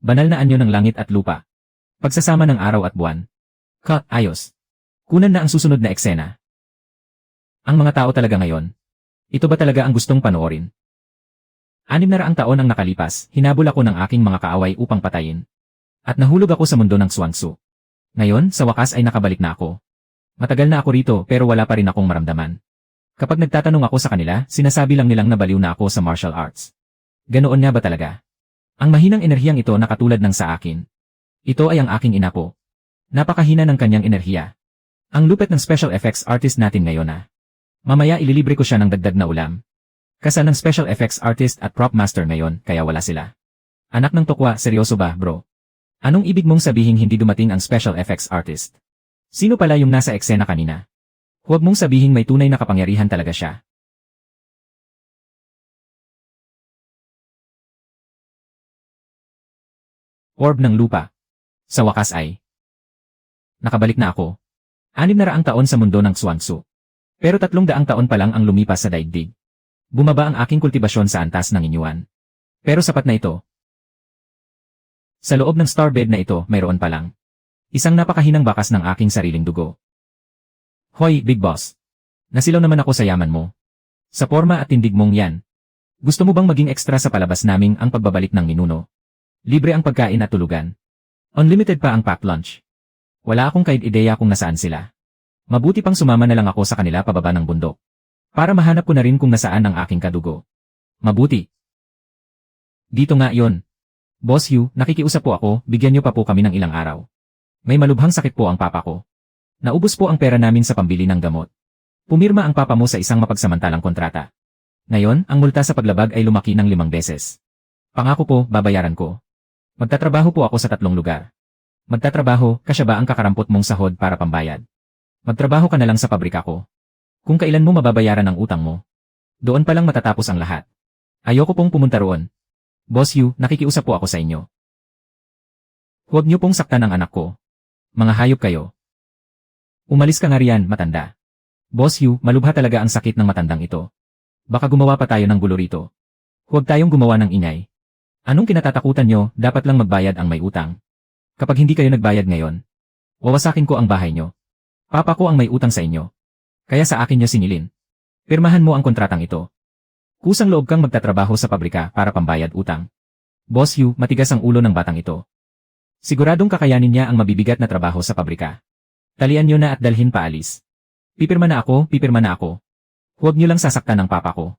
Banal na anyo ng langit at lupa. Pagsasama ng araw at buwan. Cut, ayos. Kunan na ang susunod na eksena. Ang mga tao talaga ngayon. Ito ba talaga ang gustong panoorin? 600 taon ang nakalipas, hinabol ako ng aking mga kaaway upang patayin. At nahulog ako sa mundo ng Suangsu. Ngayon, sa wakas ay nakabalik na ako. Matagal na ako rito pero wala pa rin akong maramdaman. Kapag nagtatanong ako sa kanila, sinasabi lang nilang nabaliw na ako sa martial arts. Ganoon nga ba talaga? Ang mahinang enerhiyang ito na katulad ng sa akin. Ito ay ang aking inapo. Napakahina ng kanyang enerhiya. Ang lupit ng special effects artist natin ngayon na. Mamaya ililibre ko siya ng dagdag na ulam. Kasal ng special effects artist at prop master ngayon kaya wala sila. Anak ng tokwa, seryoso ba bro? Anong ibig mong sabihin hindi dumating ang special effects artist? Sino pala yung nasa eksena kanina? Huwag mong sabihin may tunay na kapangyarihan talaga siya. Orb ng lupa. Sa wakas ay. Nakabalik na ako. 600 taon sa mundo ng Suangsu. Pero 300 taon pa lang ang lumipas sa daigdig. Bumaba ang aking kultibasyon sa antas ng inyuan. Pero sapat na ito. Sa loob ng starbed na ito, mayroon pa lang. Isang napakahinang bakas ng aking sariling dugo. Hoy, Big Boss. Nasilaw naman ako sa yaman mo. Sa forma at tindig mong yan. Gusto mo bang maging extra sa palabas naming ang pagbabalik ng ninuno? Libre ang pagkain at tulugan. Unlimited pa ang packed lunch. Wala akong kahit ideya kung nasaan sila. Mabuti pang sumama na lang ako sa kanila pababa ng bundok. Para mahanap ko na rin kung nasaan ang aking kadugo. Mabuti. Dito nga yon. Boss Hugh, nakikiusap po ako, bigyan niyo pa po kami ng ilang araw. May malubhang sakit po ang papa ko. Naubos po ang pera namin sa pambili ng gamot. Pumirma ang papa mo sa isang mapagsamantalang kontrata. Ngayon, ang multa sa paglabag ay lumaki ng 5 beses. Pangako po, babayaran ko. Magtatrabaho po ako sa 3 lugar. Magtatrabaho, kasya ba ang kakarampot mong sahod para pambayad? Magtrabaho ka na lang sa pabrika ko. Kung kailan mo mababayaran ang utang mo. Doon pa lang matatapos ang lahat. Ayoko pong pumunta roon. Boss Hugh, nakikiusap po ako sa inyo. Huwag niyo pong saktan ang anak ko. Mga hayop kayo. Umalis ka nga riyan, matanda. Boss Hugh, malubha talaga ang sakit ng matandang ito. Baka gumawa pa tayo ng gulo rito. Huwag tayong gumawa ng ingay. Anong kinatatakutan nyo, dapat lang magbayad ang may utang. Kapag hindi kayo nagbayad ngayon, wawasakin ko ang bahay nyo. Papa ko ang may utang sa inyo. Kaya sa akin nyo sinilin. Pirmahan mo ang kontratang ito. Kusang loob kang magtatrabaho sa pabrika para pambayad utang. Boss Hugh, matigas ang ulo ng batang ito. Siguradong kakayanin niya ang mabibigat na trabaho sa pabrika. Talian nyo na at dalhin paalis. Pipirma na ako, pipirma na ako. Huwag nyo lang sasaktan ng papa ko.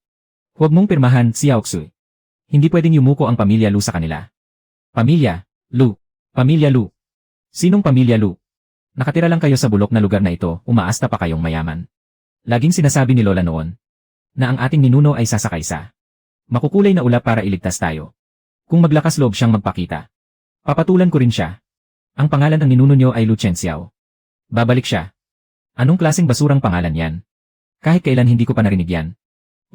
Huwag mong pirmahan, si Yaoxu. Hindi pwedeng yumuko ang pamilya Lu sa kanila. Pamilya, Lu. Pamilya Lu. Sinong pamilya Lu? Nakatira lang kayo sa bulok na lugar na ito, umaasta pa kayong mayaman. Laging sinasabi ni Lola noon, na ang ating ninuno ay sasakay sa makukulay na ulap para iligtas tayo. Kung maglakas loob siyang magpakita, papatulan ko rin siya. Ang pangalan ng ninuno niyo ay Lu Chenxiao. Babalik siya. Anong klaseng basurang pangalan yan? Kahit kailan hindi ko pa narinig yan.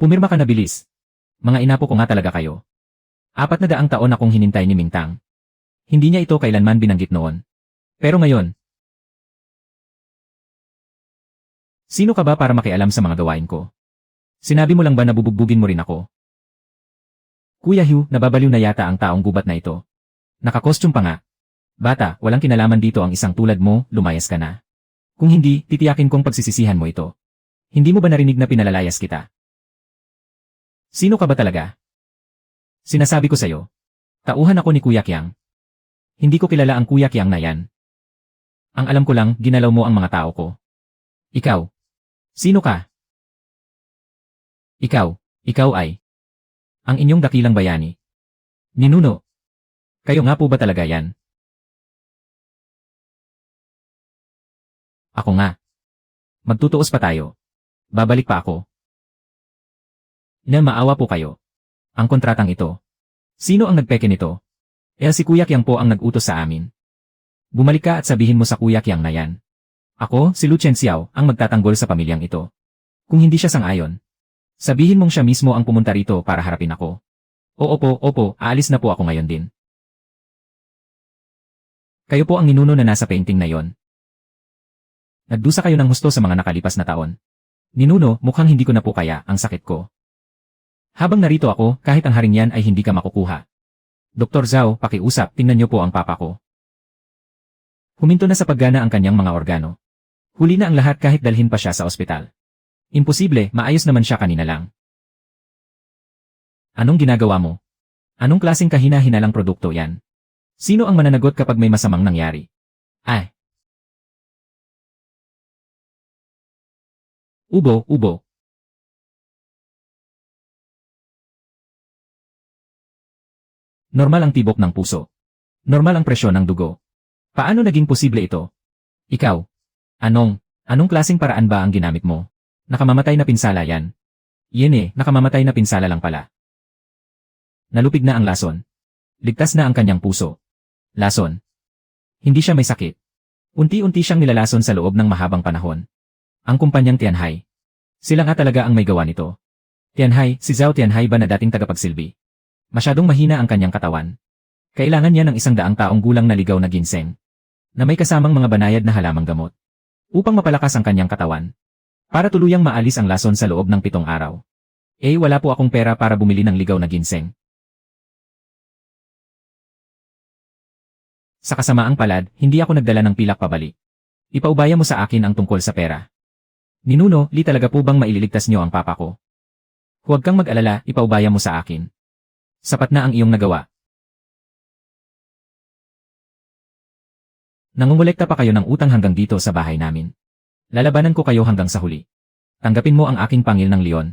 Pumirma ka na bilis. Mga inapo ko nga talaga kayo. 400 taon akong hinintay ni Mingtang. Hindi niya ito kailanman binanggit noon. Pero ngayon, sino ka ba para makialam sa mga gawain ko? Sinabi mo lang ba na bubugbugin mo rin ako? Kuya Hugh, nababaliw na yata ang taong gubat na ito. Nakakostyum pa nga. Bata, walang kinalaman dito ang isang tulad mo, lumayas ka na. Kung hindi, titiyakin kong pagsisisihan mo ito. Hindi mo ba narinig na pinalalayas kita? Sino ka ba talaga? Sinasabi ko sa'yo. Tauhan ako ni Kuya Qiang. Hindi ko kilala ang Kuya Qiang na yan. Ang alam ko lang, ginalaw mo ang mga tao ko. Ikaw. Sino ka? Ikaw ay ang inyong dakilang bayani. Ninuno. Kayo nga po ba talaga yan? Ako nga. Magtutuos pa tayo. Babalik pa ako. Maawa po kayo. Ang kontratang ito. Sino ang nagpeke nito? Si Kuya Qiang po ang nag-utos sa amin. Bumalik ka at sabihin mo sa Kuya Qiang na yan. Ako, si Lu Chenxiao, ang magtatanggol sa pamilyang ito. Kung hindi siya sang-ayon, sabihin mong siya mismo ang pumunta rito para harapin ako. Opo, aalis na po ako ngayon din. Kayo po ang ninuno na nasa painting na yon. Nagdusa kayo ng husto sa mga nakalipas na taon. Ninuno, mukhang hindi ko na po kaya ang sakit ko. Habang narito ako, kahit ang haring yan ay hindi ka makukuha. Dr. Zhao, pakiusap, tingnan niyo po ang papa ko. Huminto na sa paggana ang kanyang mga organo. Huli na ang lahat kahit dalhin pa siya sa ospital. Imposible, maayos naman siya kanina lang. Anong ginagawa mo? Anong klaseng kahina-hinalang produkto yan? Sino ang mananagot kapag may masamang nangyari? Ay! Ubo. Normal ang tibok ng puso. Normal ang presyon ng dugo. Paano naging posible ito? Ikaw? Anong klaseng paraan ba ang ginamit mo? Nakamamatay na pinsala yan. Nakamamatay na pinsala lang pala. Nalupig na ang lason. Ligtas na ang kanyang puso. Lason. Hindi siya may sakit. Unti-unti siyang nilalason sa loob ng mahabang panahon. Ang kumpanyang Tianhai. Sila nga talaga ang may gawa nito. Tianhai, si Zhao Tianhai ba na dating tagapagsilbi? Masyadong mahina ang kanyang katawan. Kailangan niya ng 100 taong gulang na ligaw na ginseng, na may kasamang mga banayad na halamang gamot, upang mapalakas ang kanyang katawan, para tuluyang maalis ang lason sa loob ng 7 araw. Wala po akong pera para bumili ng ligaw na ginseng. Sa kasamaang palad, hindi ako nagdala ng pilak pabalik. Ipaubaya mo sa akin ang tungkol sa pera. Ninuno, talaga po bang maililigtas niyo ang papa ko? Huwag kang mag-alala, ipaubaya mo sa akin. Sapat na ang iyong nagawa. Nangungulekta pa kayo ng utang hanggang dito sa bahay namin. Lalabanan ko kayo hanggang sa huli. Tanggapin mo ang aking pangil ng leon.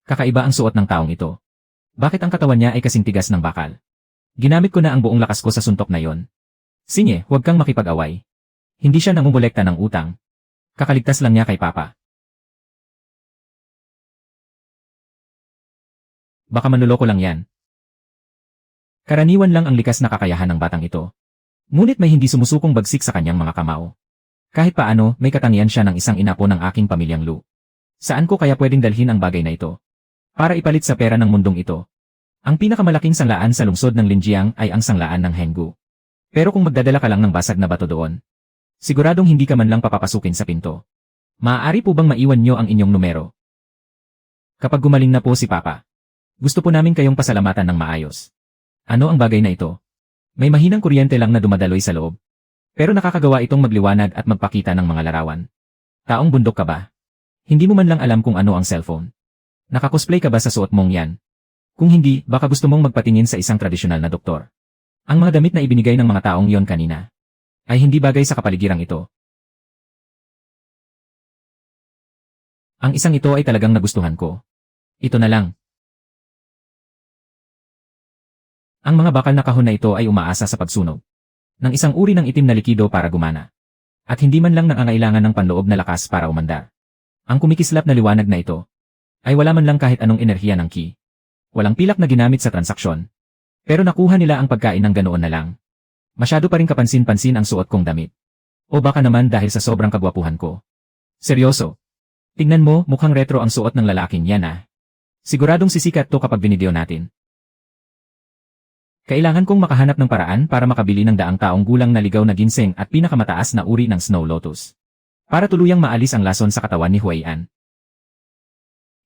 Kakaiba ang suot ng taong ito. Bakit ang katawan niya ay kasing tigas ng bakal? Ginamit ko na ang buong lakas ko sa suntok na yon. Sige, huwag kang makipag-away. Hindi siya nangungulekta ng utang. Kakaligtas lang niya kay Papa. Baka manloloko lang yan. Karaniwan lang ang likas na kakayahan ng batang ito. Ngunit may hindi sumusukong bagsik sa kanyang mga kamao. Kahit paano, may katangian siya ng isang inapo ng aking pamilyang Lu. Saan ko kaya pwedeng dalhin ang bagay na ito? Para ipalit sa pera ng mundong ito. Ang pinakamalaking sanglaan sa lungsod ng Linjiang ay ang sanglaan ng Henggu. Pero kung magdadala ka lang ng basag na bato doon, siguradong hindi ka man lang papapasukin sa pinto. Maaari po bang maiwan nyo ang inyong numero? Kapag gumaling na po si Papa, gusto po namin kayong pasalamatan ng maayos. Ano ang bagay na ito? May mahinang kuryente lang na dumadaloy sa loob. Pero nakakagawa itong magliwanag at magpakita ng mga larawan. Taong bundok ka ba? Hindi mo man lang alam kung ano ang cellphone. Nakakosplay ka ba sa suot mong yan? Kung hindi, baka gusto mong magpatingin sa isang tradisyonal na doktor. Ang mga damit na ibinigay ng mga taong yon kanina ay hindi bagay sa kapaligirang ito. Ang isang ito ay talagang nagustuhan ko. Ito na lang. Ang mga bakal na kahon na ito ay umaasa sa pagsunog ng isang uri ng itim na likido para gumana. At hindi man lang nangangailangan ng panloob na lakas para umandar. Ang kumikislap na liwanag na ito ay wala man lang kahit anong enerhiya ng ki. Walang pilak na ginamit sa transaksyon. Pero nakuha nila ang pagkain ng ganoon na lang. Masyado pa rin kapansin-pansin ang suot kong damit. O baka naman dahil sa sobrang kagwapuhan ko. Seryoso. Tingnan mo, mukhang retro ang suot ng lalaking yan ah. Siguradong sisikat to kapag binideo natin. Kailangan kong makahanap ng paraan para makabili ng 100 taong gulang na ligaw na ginseng at pinakamataas na uri ng snow lotus. Para tuluyang maalis ang lason sa katawan ni Huaian.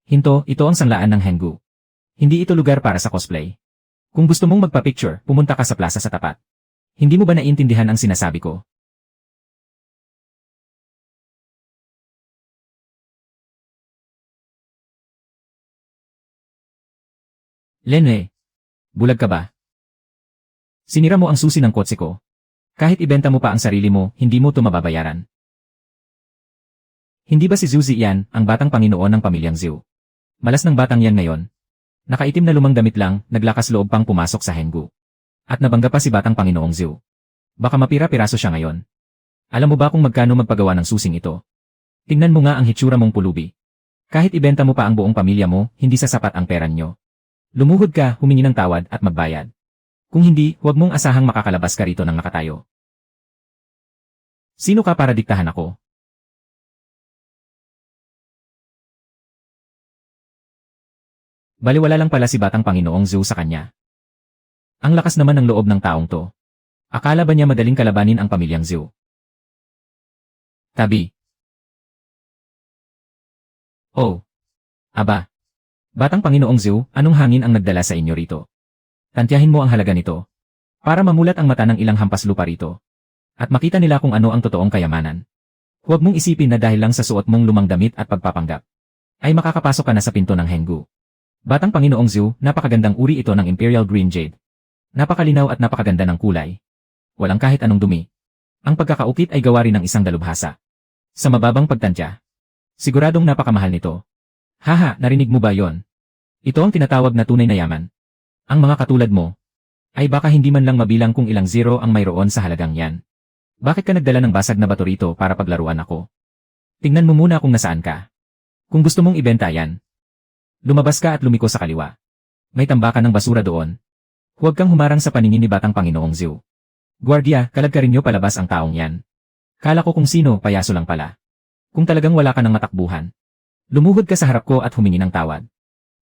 Hinto, ito ang sanglaan ng Henggu. Hindi ito lugar para sa cosplay. Kung gusto mong magpa-picture, pumunta ka sa plaza sa tapat. Hindi mo ba naiintindihan ang sinasabi ko? Lenwe, bulag ka ba? Sinira mo ang susi ng kotse ko. Kahit ibenta mo pa ang sarili mo, hindi mo ito mababayaran. Hindi ba si Zhu Ziyan, ang batang Panginoon ng pamilyang Zhu? Malas ng batang yan ngayon. Nakaitim na lumang damit lang, naglakas loob pang pumasok sa Henggu. At nabangga pa si batang Panginoong Zhu. Baka mapira-piraso siya ngayon. Alam mo ba kung magkano magpagawa ng susing ito? Tingnan mo nga ang hitsura mong pulubi. Kahit ibenta mo pa ang buong pamilya mo, hindi sasapat ang pera nyo. Lumuhod ka, humingi ng tawad at magbayad. Kung hindi, huwag mong asahang makakalabas ka rito ng nakatayo. Sino ka para diktahan ako? Baliwala lang pala si batang Panginoong Zhu sa kanya. Ang lakas naman ng loob ng taong to. Akala ba niya madaling kalabanin ang pamilyang Zhu? Tabi. Oh. Aba. Batang Panginoong Zhu, anong hangin ang nagdala sa inyo rito? Tantyahin mo ang halaga nito. Para mamulat ang mata ng ilang hampas lupa rito. At makita nila kung ano ang totoong kayamanan. Huwag mong isipin na dahil lang sa suot mong lumang damit at pagpapanggap, ay makakapasok ka na sa pinto ng Henggu. Batang Panginoong Zhu, napakagandang uri ito ng Imperial Green Jade. Napakalinaw at napakaganda ng kulay. Walang kahit anong dumi. Ang pagkakaukit ay gawa rin ng isang dalubhasa. Sa mababang pagtantya. Siguradong napakamahal nito. Haha, narinig mo ba yon? Ito ang tinatawag na tunay na yaman. Ang mga katulad mo, ay baka hindi man lang mabilang kung ilang zero ang mayroon sa halagang yan. Bakit ka nagdala ng basag na bato rito para paglaruan ako? Tingnan mo muna kung nasaan ka. Kung gusto mong ibenta yan, lumabas ka at lumiko sa kaliwa. May tambakan ng basura doon. Huwag kang humarang sa paningin ni Batang Panginoong Zhu. Guardia, kalagkarin niyo palabas ang taong yan. Kala ko kung sino, payaso lang pala. Kung talagang wala ka ng matakbuhan, lumuhod ka sa harap ko at humingi ng tawad.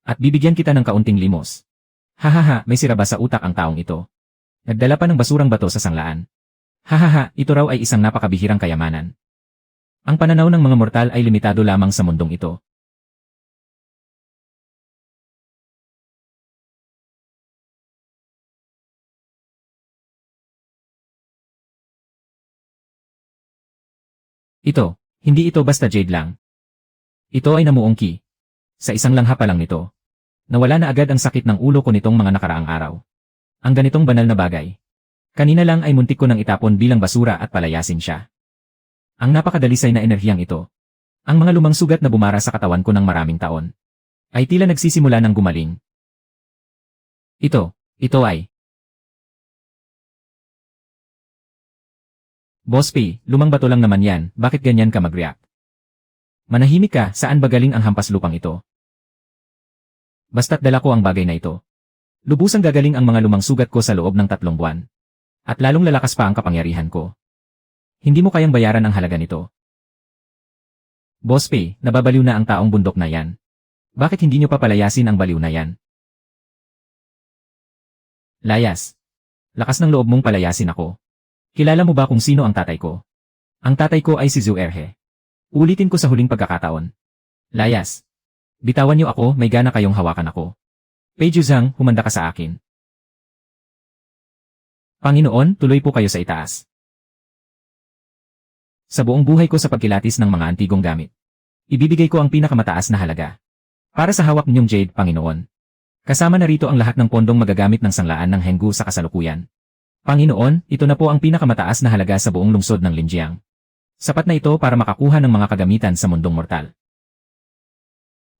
At bibigyan kita ng kaunting limos. Hahaha, may sira ba sa utak ang taong ito? Nagdala pa ng basurang bato sa sanglaan. Hahaha, ito raw ay isang napakabihirang kayamanan. Ang pananaw ng mga mortal ay limitado lamang sa mundong ito. Hindi ito basta jade lang. Ito ay namuong ki. Sa isang langha pa lang nito. Nawala na agad ang sakit ng ulo ko nitong mga nakaraang araw. Ang ganitong banal na bagay. Kanina lang ay muntik ko nang itapon bilang basura at palayasin siya. Ang napakadalisay na enerhiyang ito. Ang mga lumang sugat na bumara sa katawan ko ng maraming taon. Ay tila nagsisimula ng gumaling. Ito ay. Boss P, lumang bato lang naman yan, bakit ganyan ka mag-react? Manahimik ka, saan ba galing ang hampas lupang ito? Basta't dala ko ang bagay na ito. Lubusang gagaling ang mga lumang sugat ko sa loob ng 3 buwan. At lalong lalakas pa ang kapangyarihan ko. Hindi mo kayang bayaran ang halaga nito. Boss P, nababaliw na ang taong bundok na yan. Bakit hindi nyo pa palayasin ang baliw na yan? Layas. Lakas ng loob mong palayasin ako. Kilala mo ba kung sino ang tatay ko? Ang tatay ko ay si Zhu Erhe. Ulitin ko sa huling pagkakataon. Layas. Bitawan niyo ako, may gana kayong hawakan ako. Pei Zhang, humanda ka sa akin. Panginoon, tuloy po kayo sa itaas. Sa buong buhay ko sa pagkilatis ng mga antigong gamit, ibibigay ko ang pinakamataas na halaga. Para sa hawak ninyong jade, Panginoon. Kasama na rito ang lahat ng pondong magagamit ng sanglaan ng Henggu sa kasalukuyan. Panginoon, ito na po ang pinakamataas na halaga sa buong lungsod ng Linjiang. Sapat na ito para makakuha ng mga kagamitan sa mundong mortal.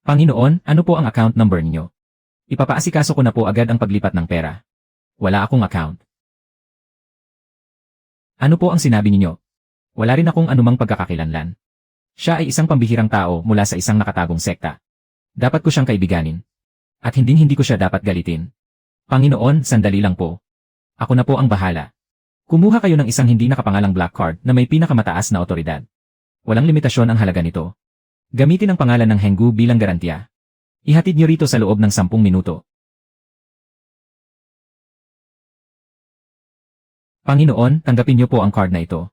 Panginoon, ano po ang account number ninyo? Ipapaasikaso ko na po agad ang paglipat ng pera. Wala akong account. Ano po ang sinabi ninyo? Wala rin akong anumang pagkakakilanlan. Siya ay isang pambihirang tao mula sa isang nakatagong sekta. Dapat ko siyang kaibiganin. At hindi ko siya dapat galitin. Panginoon, sandali lang po. Ako na po ang bahala. Kumuha kayo ng isang hindi nakapangalang black card na may pinakamataas na otoridad. Walang limitasyon ang halaga nito. Gamitin ang pangalan ng Henggu bilang garantiya. Ihatid niyo rito sa loob ng 10 minuto. Panginoon, tanggapin niyo po ang card na ito.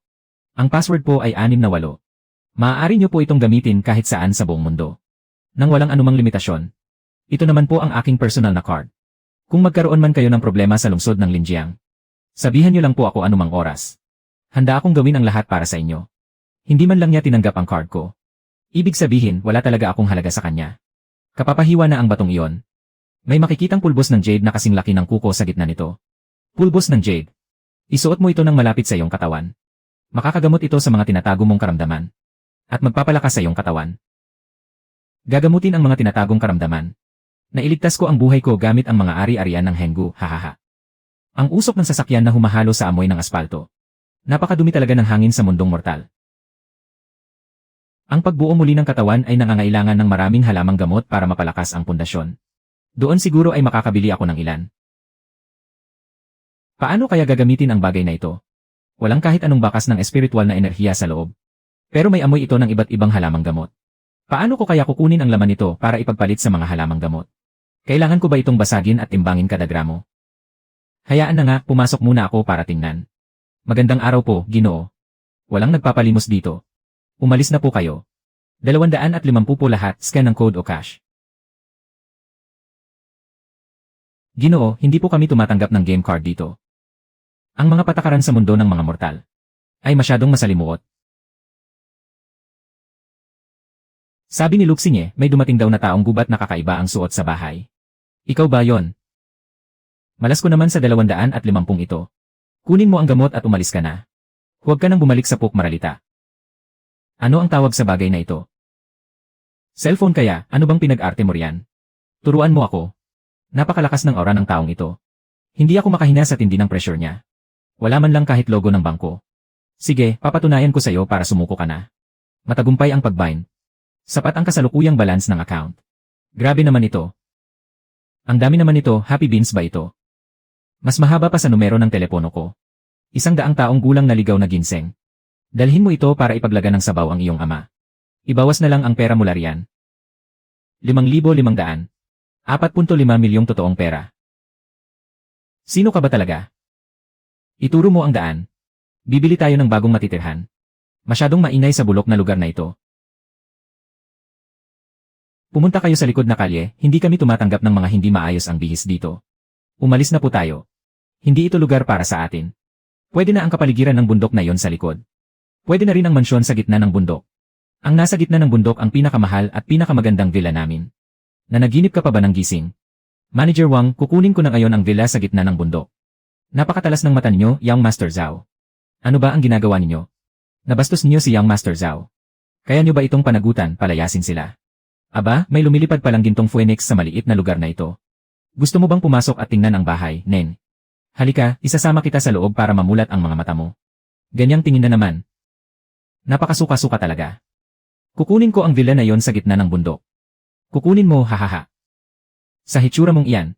Ang password po ay 68. Maaari niyo po itong gamitin kahit saan sa buong mundo. Nang walang anumang limitasyon. Ito naman po ang aking personal na card. Kung magkaroon man kayo ng problema sa lungsod ng Linjiang, sabihan niyo lang po ako anumang oras. Handa akong gawin ang lahat para sa inyo. Hindi man lang niya tinanggap ang card ko. Ibig sabihin, wala talaga akong halaga sa kanya. Kapapahiwa na ang batong iyon. May makikitang pulbos ng jade na kasing laki ng kuko sa gitna nito. Pulbos ng jade. Isuot mo ito ng malapit sa iyong katawan. Makakagamot ito sa mga tinatago mong karamdaman. At magpapalakas sa iyong katawan. Gagamutin ang mga tinatagong karamdaman. Nailigtas ko ang buhay ko gamit ang mga ari-arian ng Henggu, hahaha. Ang usok ng sasakyan na humahalo sa amoy ng aspalto. Napakadumi talaga ng hangin sa mundong mortal. Ang pagbuo muli ng katawan ay nangangailangan ng maraming halamang gamot para mapalakas ang pundasyon. Doon siguro ay makakabili ako ng ilan. Paano kaya gagamitin ang bagay na ito? Walang kahit anong bakas ng espiritual na enerhiya sa loob. Pero may amoy ito ng iba't ibang halamang gamot. Paano ko kaya kukunin ang laman nito para ipagpalit sa mga halamang gamot? Kailangan ko ba itong basagin at timbangin kada gramo? Hayaan na nga, pumasok muna ako para tingnan. Magandang araw po, Ginoo. Walang nagpapalimos dito. Umalis na po kayo. 250 po lahat, scan ng code o cash. Ginoo, hindi po kami tumatanggap ng game card dito. Ang mga patakaran sa mundo ng mga mortal ay masyadong masalimuot. Sabi ni Luxinye, may dumating daw na taong gubat na kakaiba ang suot sa bahay. Ikaw ba yon? Malas ko naman sa 250 ito. Kunin mo ang gamot at umalis ka na. Huwag ka nang bumalik sa Puk Maralita. Ano ang tawag sa bagay na ito? Cellphone kaya, ano bang pinag-arte mo riyan? Turuan mo ako. Napakalakas ng aura ng taong ito. Hindi ako makahina sa tindi ng pressure niya. Wala man lang kahit logo ng bangko. Sige, papatunayan ko sa'yo para sumuko ka na. Matagumpay ang pag-bind. Sapat ang kasalukuyang balance ng account. Grabe naman ito. Ang dami naman ito, happy beans ba ito? Mas mahaba pa sa numero ng telepono ko. 100 taong gulang na ligaw na ginseng. Dalhin mo ito para ipaglaga ng sabaw ang iyong ama. Ibawas na lang ang pera mula riyan. 5,500. 4.5 milyong totoong pera. Sino ka ba talaga? Ituro mo ang daan. Bibili tayo ng bagong matitirhan. Masyadong mainay sa bulok na lugar na ito. Pumunta kayo sa likod na kalye, hindi kami tumatanggap ng mga hindi maayos ang bihis dito. Umalis na po tayo. Hindi ito lugar para sa atin. Pwede na ang kapaligiran ng bundok na yon sa likod. Pwede na rin ang mansyon sa gitna ng bundok. Ang nasa gitna ng bundok ang pinakamahal at pinakamagandang villa namin. Nanaginip ka pa ba ng gising? Manager Wang, kukunin ko na ngayon ang villa sa gitna ng bundok. Napakatalas ng mata ninyo, Young Master Zhao. Ano ba ang ginagawa ninyo? Nabastos niyo si Young Master Zhao. Kaya niyo ba itong panagutan, palayasin sila? Aba, may lumilipad palang gintong phoenix sa maliit na lugar na ito. Gusto mo bang pumasok at tingnan ang bahay, Nen? Halika, isasama kita sa loob para mamulat ang mga mata mo. Ganyang tingin na naman. Napakasuka-suka talaga. Kukunin ko ang villa na yon sa gitna ng bundok. Kukunin mo, hahaha. Sa hitsura mong iyan,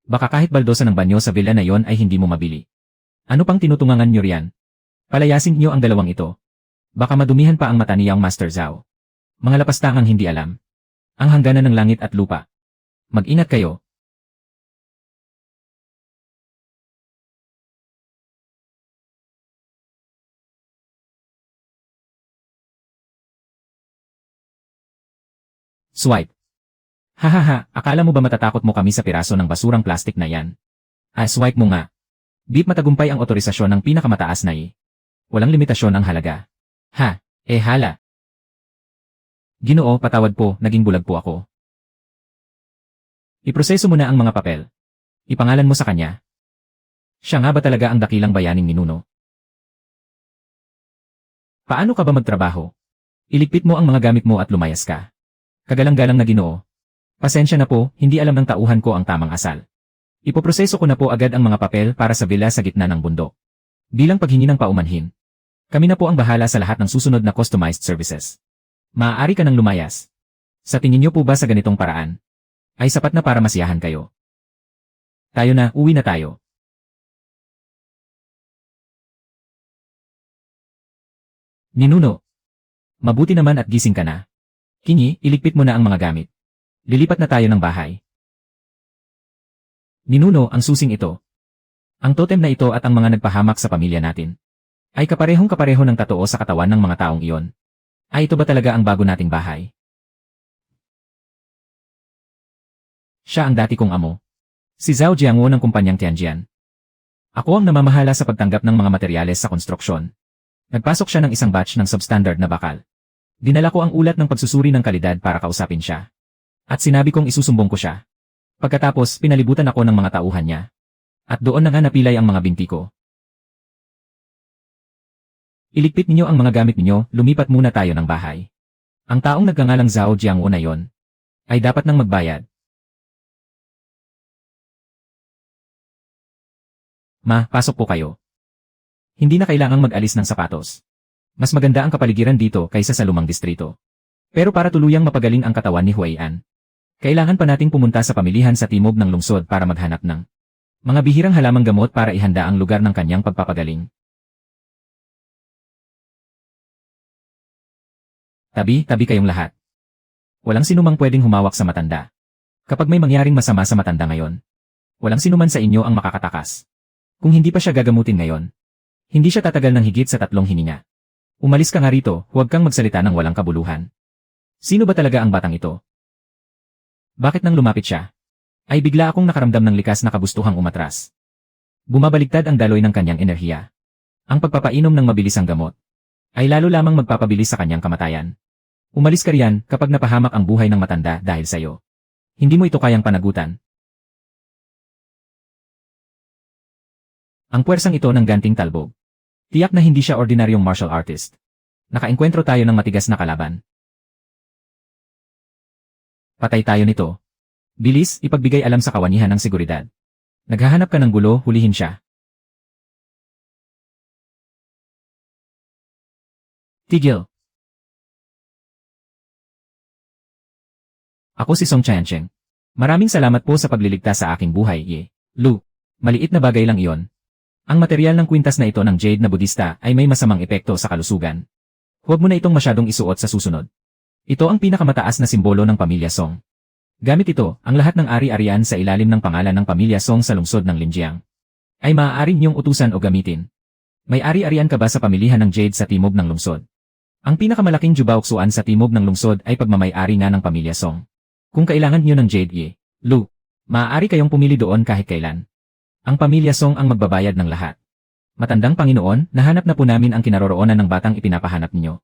baka kahit baldosa ng banyo sa villa na yon ay hindi mo mabili. Ano pang tinutungangan nyo riyan? Palayasin nyo ang dalawang ito. Baka madumihan pa ang mata ni Young Master Zhao. Mga lapastangang hindi alam. Ang hangganan ng langit at lupa. Mag-ingat kayo. Swipe. Hahaha, akala mo ba matatakot mo kami sa piraso ng basurang plastik na yan? Swipe mo nga. Beep, matagumpay ang otorisasyon ng pinakamataas na Walang limitasyon ang halaga. Hala. Ginoo, patawad po, naging bulag po ako. Iproseso mo na ang mga papel. Ipangalan mo sa kanya. Siya nga ba talaga ang dakilang bayaning ninuno? Paano ka ba magtrabaho? Iligpit mo ang mga gamit mo at lumayas ka. Kagalang-galang na Ginoo. Pasensya na po, hindi alam ng tauhan ko ang tamang asal. Ipoproseso ko na po agad ang mga papel para sa villa sa gitna ng bundok. Bilang paghingi ng paumanhin. Kami na po ang bahala sa lahat ng susunod na customized services. Maaari ka nang lumayas. Sa tingin niyo po ba sa ganitong paraan ay sapat na para masiyahan kayo? Tayo na, uwi na tayo. Ninuno. Mabuti naman at gising ka na. Kingi, iligpit mo na ang mga gamit. Lilipat na tayo ng bahay. Ninuno, ang susing ito. Ang totem na ito at ang mga nagpahamak sa pamilya natin ay kaparehong-kapareho ng tatoo sa katawan ng mga taong iyon. Ay ito ba talaga ang bago nating bahay? Siya ang dati kong amo. Si Zhao Jiangwo ng kumpanyang Tianjian. Ako ang namamahala sa pagtanggap ng mga materyales sa konstruksyon. Nagpasok siya ng isang batch ng substandard na bakal. Dinala ko ang ulat ng pagsusuri ng kalidad para kausapin siya. At sinabi kong isusumbong ko siya. Pagkatapos, pinalibutan ako ng mga tauhan niya. At doon na nga napilay ang mga binti ko. Iligpit ninyo ang mga gamit ninyo, lumipat muna tayo ng bahay. Ang taong nagkangalang Zhao Jiangwo na yon ay dapat nang magbayad. Ma, pasok po kayo. Hindi na kailangang mag-alis ng sapatos. Mas maganda ang kapaligiran dito kaysa sa lumang distrito. Pero para tuluyang mapagaling ang katawan ni Huaian, kailangan pa nating pumunta sa pamilihan sa timog ng lungsod para maghanap ng mga bihirang halamang gamot para ihanda ang lugar ng kanyang pagpapagaling. Tabi kayong lahat. Walang sinumang pwedeng humawak sa matanda. Kapag may mangyaring masama sa matanda ngayon, walang sinuman sa inyo ang makakatakas. Kung hindi pa siya gagamutin ngayon, hindi siya tatagal ng higit sa 3 hininga. Umalis ka nga rito, huwag kang magsalita ng walang kabuluhan. Sino ba talaga ang batang ito? Bakit nang lumapit siya? ay bigla akong nakaramdam ng likas na kabustuhang umatras. Bumabaliktad ang daloy ng kanyang enerhiya. Ang pagpapainom ng mabilisang gamot ay lalo lamang magpapabilis sa kanyang kamatayan. Umalis ka riyan kapag napahamak ang buhay ng matanda dahil sa'yo. Hindi mo ito kayang panagutan. Ang puwersang ito ng ganting talbog. Tiyak na hindi siya ordinaryong martial artist. Nakaengkwentro tayo ng matigas na kalaban. Patay tayo nito. Bilis, ipagbigay alam sa kawanihan ng seguridad. Naghahanap ka ng gulo, hulihin siya. Tigil. Ako si Song Chancheng. Maraming salamat po sa pagliligtas sa aking buhay, Ye. Lu. Maliit na bagay lang iyon. Ang material ng kwintas na ito ng jade na Budista ay may masamang epekto sa kalusugan. Huwag mo na itong masyadong isuot sa susunod. Ito ang pinakamataas na simbolo ng pamilya Song. Gamit ito, ang lahat ng ari-arian sa ilalim ng pangalan ng pamilya Song sa lungsod ng Linjiang ay maaari niyong utusan o gamitin. May ari-arian ka ba sa pamilihan ng jade sa timog ng lungsod? Ang pinakamalaking jubaoksuan sa timog ng lungsod ay pagmamay-ari nga ng pamilya Song. Kung kailangan niyo ng jade, Ye, Lu, maaari kayong pumili doon kahit kailan. Ang pamilya Song ang magbabayad ng lahat. Matandang Panginoon, nahanap na po namin ang kinaroroonan ng batang ipinapahanap ninyo.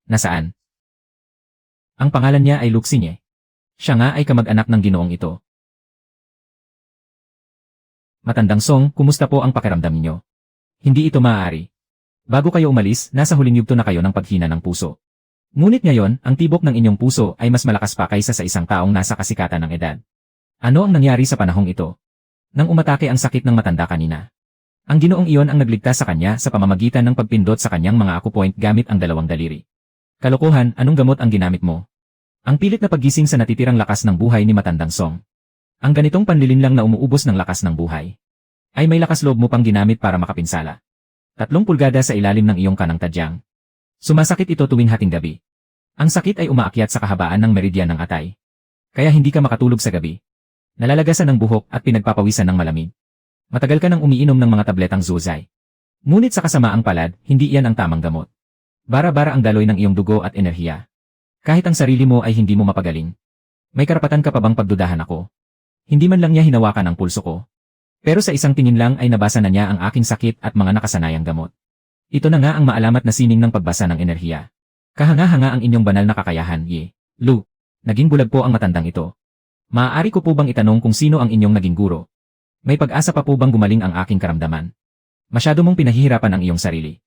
Nasaan? Ang pangalan niya ay Luxinye. Siya nga ay kamag-anak ng ginoong ito. Matandang Song, kumusta po ang pakiramdam ninyo? Hindi ito maaari. Bago kayo umalis, nasa huling yugto na kayo ng paghina ng puso. Ngunit ngayon, ang tibok ng inyong puso ay mas malakas pa kaysa sa isang taong nasa kasikatan ng edad. Ano ang nangyari sa panahong ito? Nang umatake ang sakit ng matanda kanina. Ang ginoong iyon ang nagligtas sa kanya sa pamamagitan ng pagpindot sa kanyang mga acupoint gamit ang dalawang daliri. Kalokohan, anong gamot ang ginamit mo? Ang pilit na paggising sa natitirang lakas ng buhay ni matandang Song. Ang ganitong panlilinlang na umuubos ng lakas ng buhay ay may lakas loob mo pang ginamit para makapinsala. 3 pulgada sa ilalim ng iyong kanang tadyang. Sumasakit ito tuwing hating gabi. Ang sakit ay umaakyat sa kahabaan ng meridyan ng atay. Kaya hindi ka makatulog sa gabi. Nalalagasan ng buhok at pinagpapawisan ng malamig. Matagal ka nang umiinom ng mga tabletang Zuzai. Ngunit sa kasamaang palad, hindi iyan ang tamang gamot. Bara-bara ang daloy ng iyong dugo at enerhiya. Kahit ang sarili mo ay hindi mo mapagaling. May karapatan ka pa bang pagdudahan ako? Hindi man lang niya hinawakan ang pulso ko. Pero sa isang tingin lang ay nabasa na niya ang aking sakit at mga nakasanayang gamot. Ito na nga ang maalamat na sining ng pagbasa ng enerhiya. Kahanga-hanga ang inyong banal na kakayahan, Ye. Lu. Naging bulag po ang matandang ito. Maaari ko po bang itanong kung sino ang inyong naging guro? May pag-asa pa po bang gumaling ang aking karamdaman? Masyado mong pinahihirapan ang iyong sarili.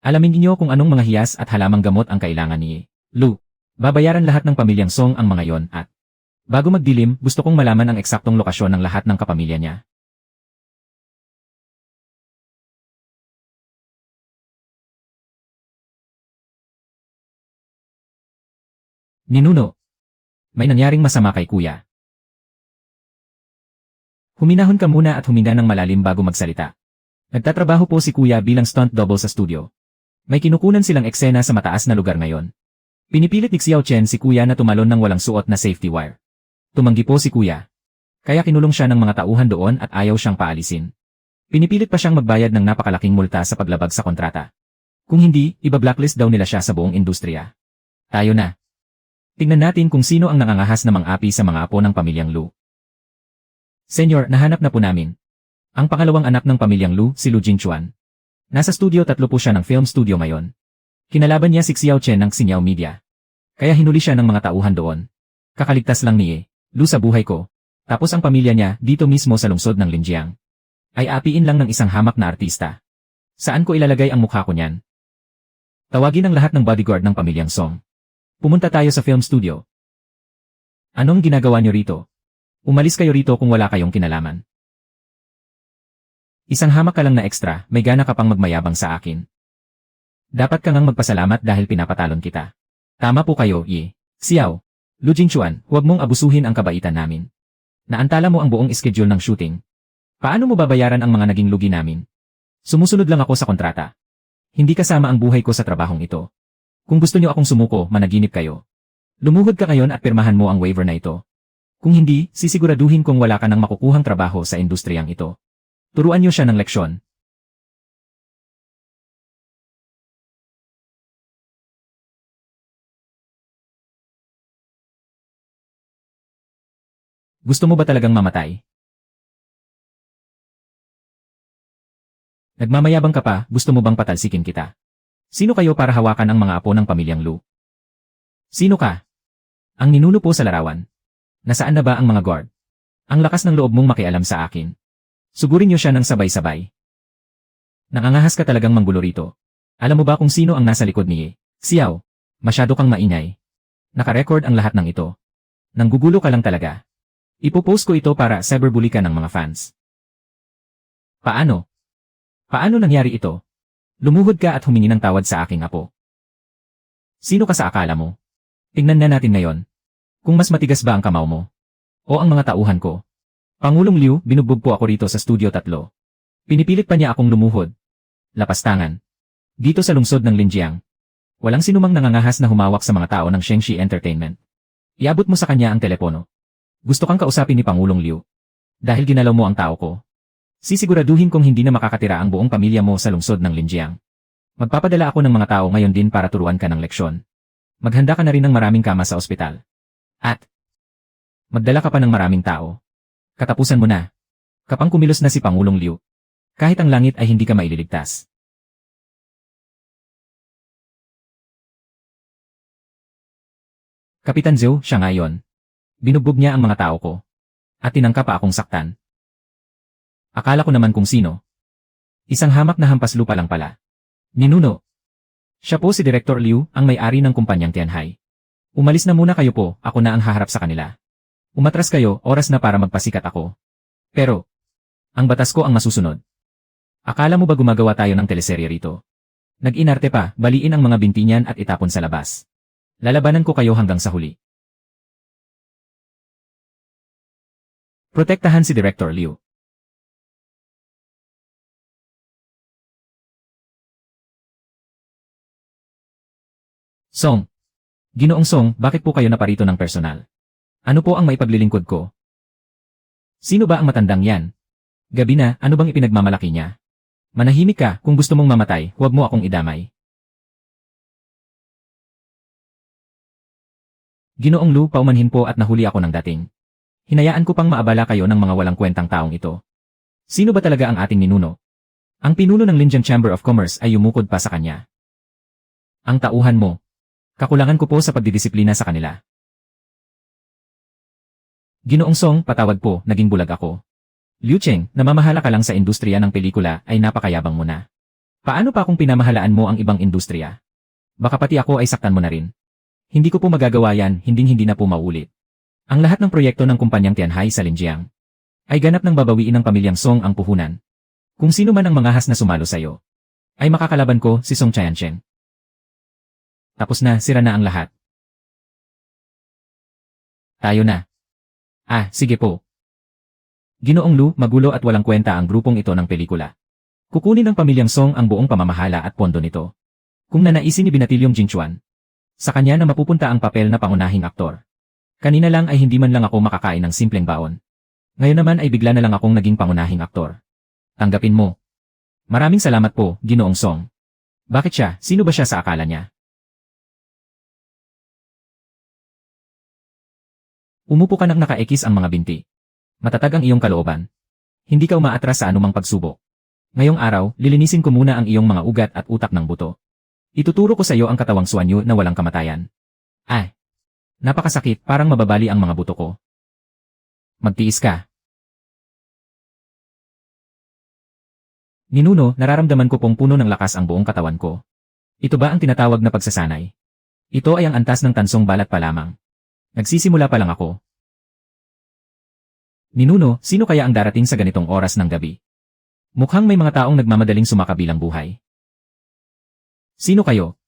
Alamin niyo kung anong mga hiyas at halamang gamot ang kailangan ni Lu. Babayaran lahat ng pamilyang Song ang mga yon at bago magdilim, gusto kong malaman ang eksaktong lokasyon ng lahat ng kapamilya niya. Ninuno. May nangyaring masama kay kuya. Huminahon ka muna at huminga ng malalim bago magsalita. Nagtatrabaho po si kuya bilang stunt double sa studio. May kinukunan silang eksena sa mataas na lugar ngayon. Pinipilit ni Xiao Chen si kuya na tumalon ng walang suot na safety wire. Tumanggi po si kuya. Kaya kinulong siya ng mga tauhan doon at ayaw siyang paalisin. Pinipilit pa siyang magbayad ng napakalaking multa sa paglabag sa kontrata. Kung hindi, iba-blacklist daw nila siya sa buong industriya. Tayo na. Tingnan natin kung sino ang nangangahas na mang-api sa mga apo ng pamilyang Lu. Senyor, nahanap na po namin. Ang pangalawang anak ng pamilyang Lu, si Lu Jingchuan. Nasa studio 3 po siya ng film studio ngayon. Kinalaban niya si Xiao Chen ng Xinjiao Media. Kaya hinuli siya ng mga tauhan doon. Kakaligtas lang ni Lu sa buhay ko. Tapos ang pamilya niya, dito mismo sa lungsod ng Linjiang, ay apiin lang ng isang hamak na artista. Saan ko ilalagay ang mukha ko niyan? Tawagin ang lahat ng bodyguard ng pamilyang Song. Pumunta tayo sa film studio. Anong ginagawa niyo rito? Umalis kayo rito kung wala kayong kinalaman. Isang hamak ka lang na ekstra, may gana ka pang magmayabang sa akin. Dapat ka ngang magpasalamat dahil pinapatalon kita. Tama po kayo, Ye. Xiao. Lu Jingchuan, huwag mong abusuhin ang kabaitan namin. Naantala mo ang buong schedule ng shooting. Paano mo babayaran ang mga naging lugi namin? Sumusunod lang ako sa kontrata. Hindi kasama ang buhay ko sa trabahong ito. Kung gusto niyo akong sumuko, managinip kayo. Lumuhod ka ngayon at pirmahan mo ang waiver na ito. Kung hindi, sisiguraduhin kong wala ka nang makukuhang trabaho sa industriyang ito. Turuan niyo siya ng leksyon. Gusto mo ba talagang mamatay? Nagmamayabang ka pa, gusto mo bang patalsikin kita? Sino kayo para hawakan ang mga apo ng pamilyang Lu? Sino ka? Ang ninuno po sa larawan. Nasaan na ba ang mga guard? Ang lakas ng loob mong makialam sa akin. Sugurin niyo siya ng sabay-sabay. Nangangahas ka talagang manggulo rito. Alam mo ba kung sino ang nasa likod ni Xiao? Masyado kang maingay. Naka-record ang lahat ng ito. Nanggugulo ka lang talaga. Ipopost ko ito para cyberbully ka ng mga fans. Paano? Paano nangyari ito? Lumuhod ka at humingi ng tawad sa aking apo. Sino ka sa akala mo? Tingnan na natin ngayon. Kung mas matigas ba ang kamao mo? O ang mga tauhan ko? Pangulong Liu, binugbog po ako rito sa Studio 3. Pinipilit pa niya akong lumuhod. Lapastangan. Dito sa lungsod ng Linjiang. Walang sinumang nangangahas na humawak sa mga tao ng Shengxi Entertainment. Iabot mo sa kanya ang telepono. Gusto kang kausapin ni Pangulong Liu. Dahil ginalaw mo ang tao ko. Sisiguraduhin kong hindi na makakatira ang buong pamilya mo sa lungsod ng Linjiang. Magpapadala ako ng mga tao ngayon din para turuan ka ng leksyon. Maghanda ka na rin ng maraming kama sa ospital. At magdala ka pa ng maraming tao. Katapusan mo na. Kapang kumilos na si Pangulong Liu. Kahit ang langit ay hindi ka maililigtas. Kapitan Zhou, siya ngayon. Binugbog niya ang mga tao ko. At tinangka pa akong saktan. Akala ko naman kung sino. Isang hamak na hampas lupa lang pala. Ninuno. Siya po si Director Liu, ang may-ari ng kumpanyang Tianhai. Umalis na muna kayo po, ako na ang haharap sa kanila. Umatras kayo, oras na para magpasikat ako. Pero, ang batas ko ang masusunod. Akala mo ba gumagawa tayo ng teleserye rito? Nag-inarte pa, baliin ang mga binti niyan at itapon sa labas. Lalabanan ko kayo hanggang sa huli. Protektahan si Director Liu. Song. Ginoong Song, bakit po kayo naparito ng personal? Ano po ang maipaglilingkod ko? Sino ba ang matandang yan? Gabi na, ano bang ipinagmamalaki niya? Manahimik ka, kung gusto mong mamatay, huwag mo akong idamay. Ginoong Lu, paumanhin po at nahuli ako ng dating. Hinayaan ko pang maabala kayo ng mga walang kwentang taong ito. Sino ba talaga ang ating ninuno? Ang pinuno ng Linjiang Chamber of Commerce ay yumukod pa sa kanya. Ang tauhan mo. Kakulangan ko po sa pagdidisiplina sa kanila. Ginoong Song, patawad po, naging bulag ako. Liu Cheng, namamahala ka lang sa industriya ng pelikula ay napakayabang mo na. Paano pa kung pinamahalaan mo ang ibang industriya? Baka pati ako ay saktan mo na rin. Hindi ko po magagawa yan, hindi na po maulit. Ang lahat ng proyekto ng kumpanyang Tianhai sa Linjiang ay ganap ng babawiin ng pamilyang Song ang puhunan. Kung sino man ang mangahas na sumalo sa'yo, ay makakalaban ko si Song Qiancheng. Tapos na, sira na ang lahat. Tayo na. Sige po. Ginoong Lu, magulo at walang kwenta ang grupong ito ng pelikula. Kukunin ng pamilyang Song ang buong pamamahala at pondo nito. Kung nanaisin ni Binatilyong Jingchuan, sa kanya na mapupunta ang papel na pangunahing aktor. Kanina lang ay hindi man lang ako makakain ng simpleng baon. Ngayon naman ay bigla na lang akong naging pangunahing aktor. Tanggapin mo. Maraming salamat po, Ginoong Song. Bakit siya? Sino ba siya sa akala niya? Umupo ka nang nakaekis ang mga binti. Matatag ang iyong kalooban. Hindi ka umaatras sa anumang pagsubok. Ngayong araw, lilinisin ko muna ang iyong mga ugat at utak ng buto. Ituturo ko sa iyo ang katawang suwanyo na walang kamatayan. Napakasakit, parang mababali ang mga buto ko. Magtiis ka. Ninuno, nararamdaman ko pong puno ng lakas ang buong katawan ko. Ito ba ang tinatawag na pagsasanay? Ito ay ang antas ng tansong balat pa lamang. Nagsisimula pa lang ako. Ninuno, sino kaya ang darating sa ganitong oras ng gabi? Mukhang may mga taong nagmamadaling sumakabilang buhay. Sino kayo?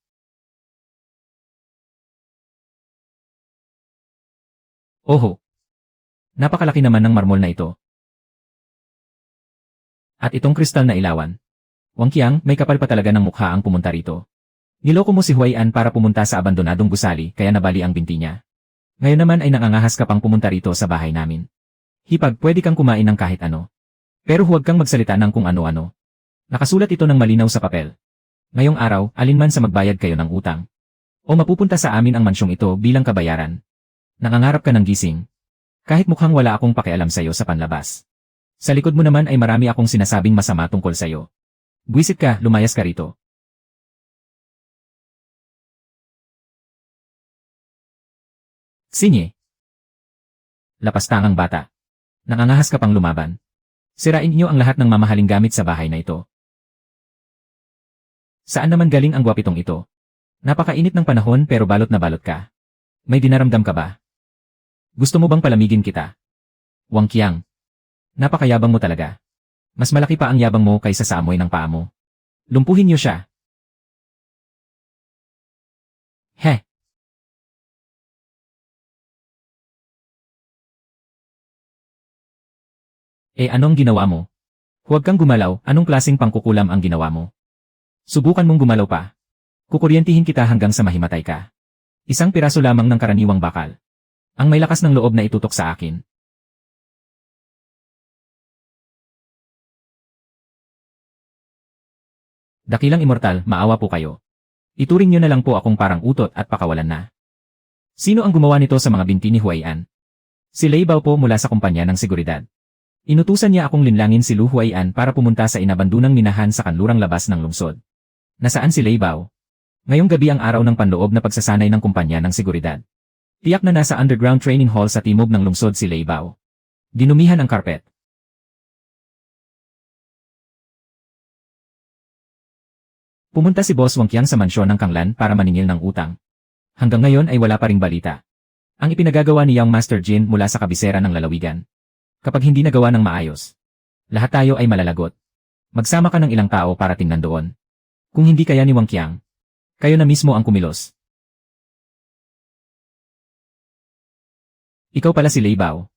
Oho. Napakalaki naman ng marmol na ito. At itong kristal na ilawan. Wang Qiang, may kapal pa talaga ng mukha ang pumunta rito. Niloko mo si Huaian para pumunta sa abandonadong gusali kaya nabali ang binti niya. Ngayon naman ay nangangahas ka pang pumunta rito sa bahay namin. Hipag, pwede kang kumain ng kahit ano. Pero huwag kang magsalita ng kung ano-ano. Nakasulat ito ng malinaw sa papel. Ngayong araw, alinman sa magbayad kayo ng utang. O mapupunta sa amin ang mansyong ito bilang kabayaran. Nangangarap ka ng gising. Kahit mukhang wala akong pakialam sa'yo sa panlabas. Sa likod mo naman ay marami akong sinasabing masama tungkol sa'yo. Buwisit ka, lumayas ka rito. Sinye. Lapastangang bata. Nangangahas ka pang lumaban. Sirain niyo ang lahat ng mamahaling gamit sa bahay na ito. Saan naman galing ang gwapitong ito? Napakainit ng panahon pero balot na balot ka. May dinaramdam ka ba? Gusto mo bang palamigin kita? Wang Qiang. Napakayabang mo talaga. Mas malaki pa ang yabang mo kaysa sa amoy ng paa mo. Lumpuhin niyo siya. Heh. Anong ginawa mo? Huwag kang gumalaw, anong klaseng pangkukulam ang ginawa mo? Subukan mong gumalaw pa. Kukuryentihin kita hanggang sa mahimatay ka. Isang piraso lamang ng karaniwang bakal. Ang may lakas ng loob na itutok sa akin. Dakilang immortal, maawa po kayo. Ituring niyo na lang po akong parang utot at pakawalan na. Sino ang gumawa nito sa mga binti ni Huai'an? Si Lei Bao po mula sa kumpanya ng seguridad. Inutusan niya akong linlangin si Lu Huai'an para pumunta sa inabandunang minahan sa kanlurang labas ng lungsod. Nasaan si Lei Bao? Ngayong gabi ang araw ng panloob na pagsasanay ng kumpanya ng seguridad. Tiyak na nasa underground training hall sa timog ng lungsod si Lei Bao. Dinumihan ang karpet. Pumunta si Boss Wang Qiang sa mansyon ng Kanglan para maningil ng utang. Hanggang ngayon ay wala pa ring balita. Ang ipinagagawa ni Young Master Jin mula sa kabisera ng lalawigan. Kapag hindi nagawa ng maayos, lahat tayo ay malalagot. Magsama ka ng ilang tao para tingnan doon. Kung hindi kaya ni Wang Qiang, kayo na mismo ang kumilos. Ikaw pala si Lei Bao.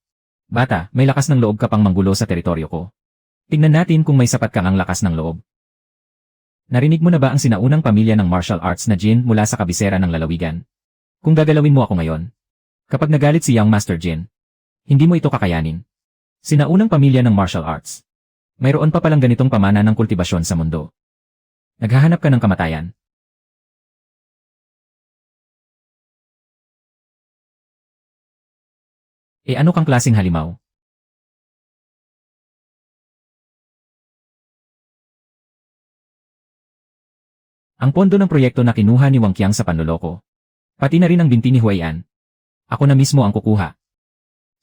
Bata, may lakas ng loob ka pang manggulo sa teritoryo ko. Tingnan natin kung may sapat kang ang lakas ng loob. Narinig mo na ba ang sinaunang pamilya ng martial arts na Jin mula sa kabisera ng lalawigan? Kung gagalawin mo ako ngayon, kapag nagalit si Young Master Jin, hindi mo ito kakayanin. Sinaunang pamilya ng martial arts. Mayroon pa palang ganitong pamana ng kultibasyon sa mundo. Naghahanap ka ng kamatayan. Ano kang klaseng halimaw? Ang pondo ng proyekto na kinuha ni Wang Qiang sa panloloko. Pati na rin ang binti ni Huai'an. Ako na mismo ang kukuha.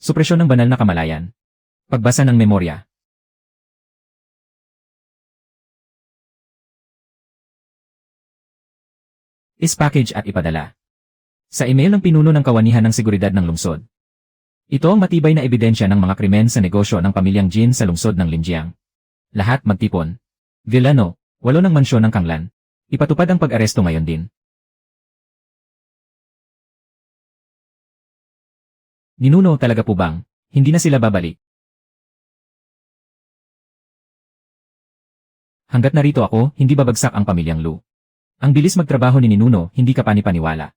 Supresyon ng banal na kamalayan. Pagbasa ng memorya. Is-package at ipadala. Sa email ng pinuno ng kawanihan ng seguridad ng lungsod. Ito ang matibay na ebidensya ng mga krimen sa negosyo ng pamilyang Jin sa lungsod ng Linjiang. Lahat magtipon. Villano, 8 ng mansyon ng Kanglan. Ipatupad ang pag-aresto ngayon din. Ninuno, talaga po bang, hindi na sila babalik? Hanggat narito ako, hindi babagsak ang pamilyang Lu. Ang bilis magtrabaho ni Ninuno, hindi ka panipaniwala.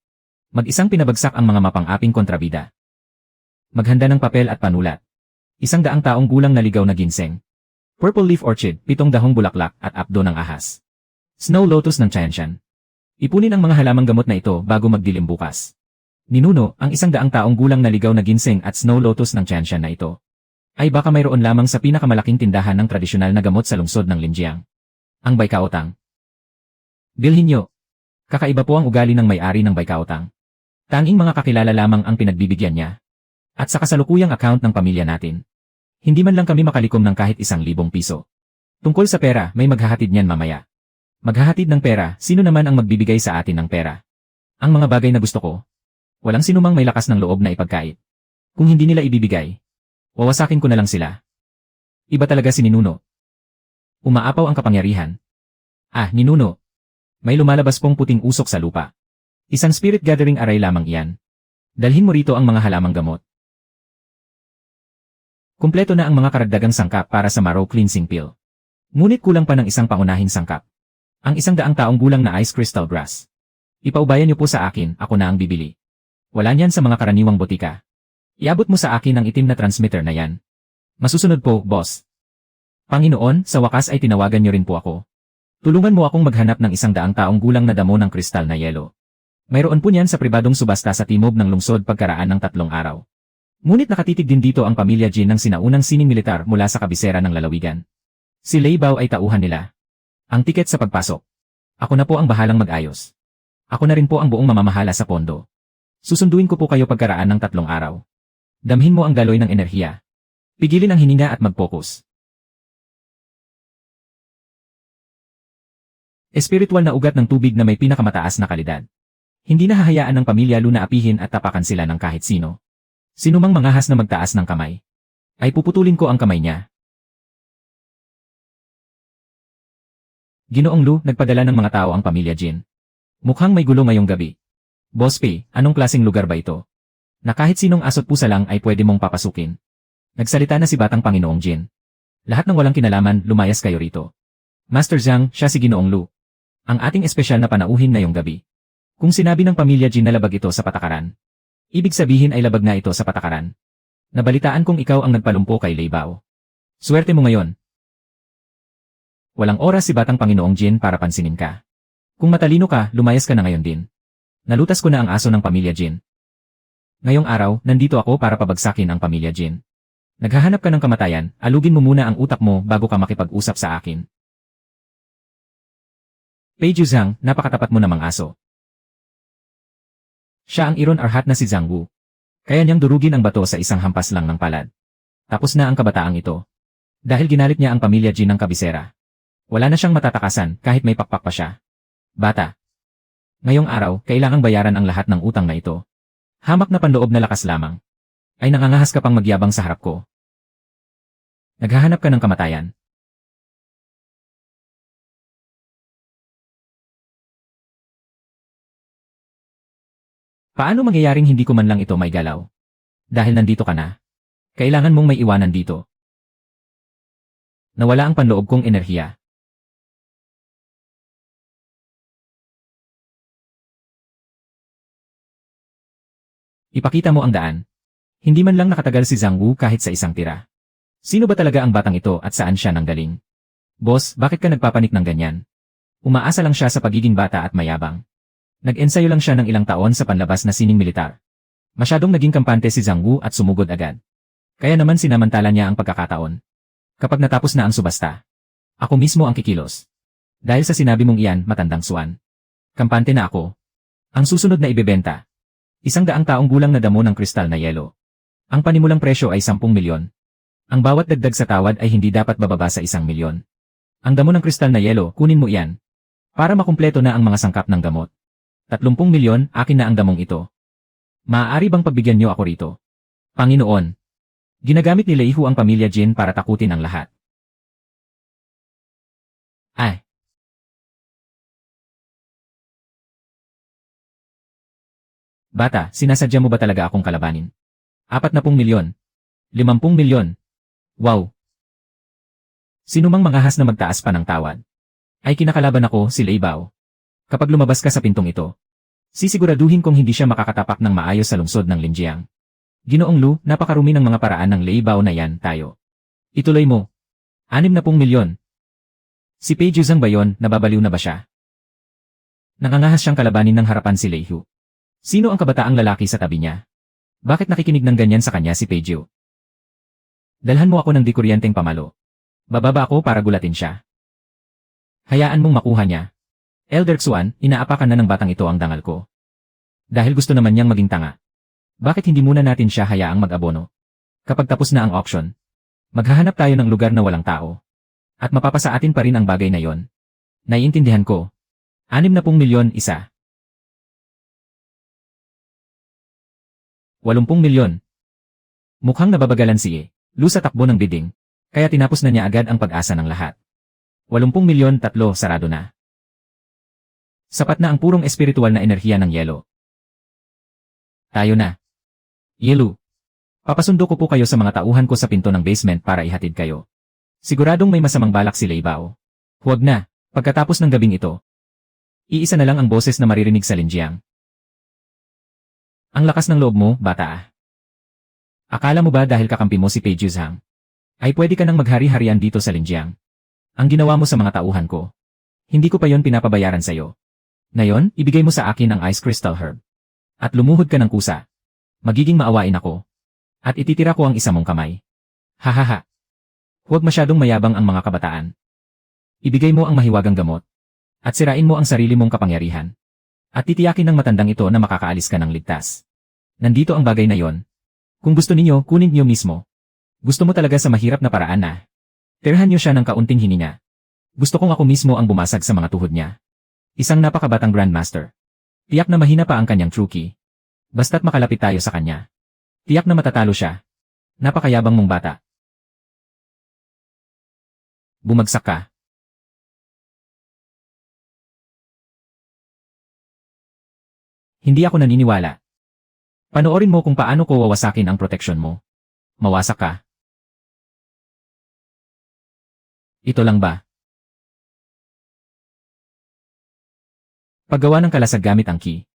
Mag-isang pinabagsak ang mga mapang-aping kontrabida. Maghanda ng papel at panulat. 100 taong gulang na ligaw na ginseng. Purple leaf orchid, 7 dahong bulaklak at apdo ng ahas. Snow lotus ng Tianshan. Ipunin ang mga halamang gamot na ito bago magdilim bukas. Ninuno, ang 100 taong gulang na ligaw na ginseng at snow lotus ng Tianshan na ito ay baka mayroon lamang sa pinakamalaking tindahan ng tradisyonal na gamot sa lungsod ng Linjiang. Ang Baikaotang. Bilhin nyo. Kakaiba po ang ugali ng may-ari ng Baikaotang. Tanging mga kakilala lamang ang pinagbibigyan niya. At sa kasalukuyang account ng pamilya natin. Hindi man lang kami makalikom ng kahit 1,000 piso. Tungkol sa pera, may maghahatid niyan mamaya. Maghahatid ng pera, sino naman ang magbibigay sa atin ng pera? Ang mga bagay na gusto ko. Walang sinumang may lakas ng loob na ipagkait. Kung hindi nila ibibigay, wawasakin ko na lang sila. Iba talaga si Ninuno. Umaapaw ang kapangyarihan. Ninuno. May lumalabas pong puting usok sa lupa. Isang spirit gathering array lamang iyan. Dalhin mo rito ang mga halamang gamot. Kumpleto na ang mga karagdagang sangkap para sa Marrow Cleansing Pill. Ngunit kulang pa ng isang pangunahing sangkap. Ang 100 taong gulang na Ice Crystal Grass. Ipaubayan niyo po sa akin, ako na ang bibili. Wala niyan sa mga karaniwang botika. Iabot mo sa akin ang itim na transmitter na yan. Masusunod po, boss. Panginoon, sa wakas ay tinawagan niyo rin po ako. Tulungan mo akong maghanap ng 100 taong gulang na damo ng kristal na yelo. Mayroon po niyan sa pribadong subasta sa timog ng lungsod pagkaraan ng 3 araw. Ngunit nakatitig din dito ang pamilya Jin ng sinaunang sining militar mula sa kabisera ng lalawigan. Si Lei Bao ay tauhan nila. Ang tiket sa pagpasok. Ako na po ang bahalang mag-ayos. Ako na rin po ang buong mamamahala sa pondo. Susunduin ko po kayo pagkaraan ng 3 araw. Damhin mo ang daloy ng enerhiya. Pigilin ang hininga at mag-focus. Espiritual na ugat ng tubig na may pinakamataas na kalidad. Hindi na hahayaan ng pamilya Lu na apihin at tapakan sila ng kahit sino. Sinumang mangahas na magtaas ng kamay, ay puputulin ko ang kamay niya. Ginoong Lu, nagpadala ng mga tao ang pamilya Jin. Mukhang may gulo ngayong gabi. Boss P, anong klaseng lugar ba ito? Na kahit sinong asot pusa lang ay pwede mong papasukin. Nagsalita na si Batang Panginoong Jin. Lahat ng walang kinalaman, lumayas kayo rito. Master Zhang, siya si Ginoong Lu. Ang ating espesyal na panauhin ngayong gabi. Kung sinabi ng pamilya Jin na labag ito sa patakaran, ibig sabihin ay labag na ito sa patakaran. Nabalitaan kong ikaw ang nagpalumpo kay Lei Bao. Swerte mo ngayon. Walang oras si Batang Panginoong Jin para pansinin ka. Kung matalino ka, lumayas ka na ngayon din. Nalutas ko na ang aso ng pamilya Jin. Ngayong araw, nandito ako para pabagsakin ang pamilya Jin. Naghahanap ka ng kamatayan, alugin mo muna ang utak mo bago ka makipag-usap sa akin. Pei Zhang, napakatapat mo namang aso. Siya ang Iron Arhat na si Zhang Wu. Kaya niyang durugin ang bato sa isang hampas lang ng palad. Tapos na ang kabataang ito. Dahil ginalit niya ang pamilya Jin ng kabisera. Wala na siyang matatakasan kahit may pakpak pa siya. Bata. Ngayong araw, kailangang bayaran ang lahat ng utang na ito. Hamak na panloob na lakas lamang. Ay nangangahas ka pang magyabang sa harap ko. Naghahanap ka ng kamatayan. Paano mangyayaring hindi ko man lang ito may galaw? Dahil nandito ka na. Kailangan mong may iwanan dito. Nawala ang panloob kong enerhiya. Ipakita mo ang daan. Hindi man lang nakatagal si Zhang Wu kahit sa isang tira. Sino ba talaga ang batang ito at saan siya nanggaling? Boss, bakit ka nagpapanik ng ganyan? Umaasa lang siya sa pagiging bata at mayabang. Nag-ensayo lang siya ng ilang taon sa panlabas na sining militar. Masyadong naging kampante si Zhang Wu at sumugod agad. Kaya naman sinamantala niya ang pagkakataon. Kapag natapos na ang subasta, ako mismo ang kikilos. Dahil sa sinabi mong iyan, matandang swan. Kampante na ako. Ang susunod na ibebenta. 100 taong gulang na damo ng kristal na yelo. Ang panimulang presyo ay 10 milyon. Ang bawat dagdag sa tawad ay hindi dapat bababa sa 1 milyon. Ang damo ng kristal na yelo, kunin mo iyan. Para makumpleto na ang mga sangkap ng gamot. 30 milyon, akin na ang damong ito. Maaari bang pagbigyan niyo ako rito? Panginoon. Ginagamit ni Lei Hu ang pamilya Jin para takutin ang lahat. Ay. Bata, sinasadya mo ba talaga akong kalabanin? 40 milyon. 50 milyon. Wow. Sinumang mangahas na magtaas pa ng tawad. Ay kinakalaban ako, si Lei Bao. Kapag lumabas ka sa pintong ito, sisiguraduhin kong hindi siya makakatapak ng maayos sa lungsod ng Linjiang. Ginoong Lu, napakarumi ng mga paraan ng Lei Bao na yan, tayo. Ituloy mo. 60 milyon. Si Pei Zhang ba yon, nababaliw na ba siya? Nangangahas siyang kalabanin ng harapan si Lei Hu. Sino ang kabataang lalaki sa tabi niya? Bakit nakikinig ng ganyan sa kanya si Pei Zhu? Dalhan mo ako ng di kuryenteng pamalo. Bababa ako para gulatin siya. Hayaan mong makuha niya. Elder Xuan, inaapakan na ng batang ito ang dangal ko. Dahil gusto naman niyang maging tanga. Bakit hindi muna natin siya hayaang mag-abono? Kapag tapos na ang auction, maghahanap tayo ng lugar na walang tao. At mapapasa atin pa rin ang bagay na yon. Naiintindihan ko. 60 milyon isa. 80 milyon. Mukhang nababagalan si Lu sa takbo ng bidding, kaya tinapos na niya agad ang pag-asa ng lahat. 80 milyon 3 sarado na. Sapat na ang purong espiritual na enerhiya ng yelo. Tayo na. Yelo. Papasundo ko po kayo sa mga tauhan ko sa pinto ng basement para ihatid kayo. Siguradong may masamang balak si Lei Bao. Huwag na, pagkatapos ng gabing ito. Iisa na lang ang boses na maririnig sa Linjiang. Ang lakas ng loob mo, bata. Akala mo ba dahil kakampi mo si Pei Zhang, ay pwede ka nang maghari-harian dito sa Linjiang? Ang ginawa mo sa mga tauhan ko, hindi ko pa yon pinapabayaran sa'yo. Ngayon, ibigay mo sa akin ang Ice Crystal Herb. At lumuhod ka ng kusa. Magiging maawain ako. At ititira ko ang isa mong kamay. Hahaha. Huwag masyadong mayabang ang mga kabataan. Ibigay mo ang mahiwagang gamot. At sirain mo ang sarili mong kapangyarihan. At titiyakin ng matandang ito na makakaalis ka ng ligtas. Nandito ang bagay na yon. Kung gusto ninyo, kunin niyo mismo. Gusto mo talaga sa mahirap na paraan na. Tirahan niyo siya ng kaunting hininga. Gusto kong ako mismo ang bumasag sa mga tuhod niya. Isang napakabatang Grandmaster. Tiyak na mahina pa ang kanyang true key. Basta't makalapit tayo sa kanya. Tiyak na matatalo siya. Napakayabang mong bata. Bumagsak ka. Hindi ako naniniwala. Panoorin mo kung paano ko wawasakin ang proteksyon mo. Mawasak ka. Ito lang ba? Paggawa ng kalasag gamit ang key.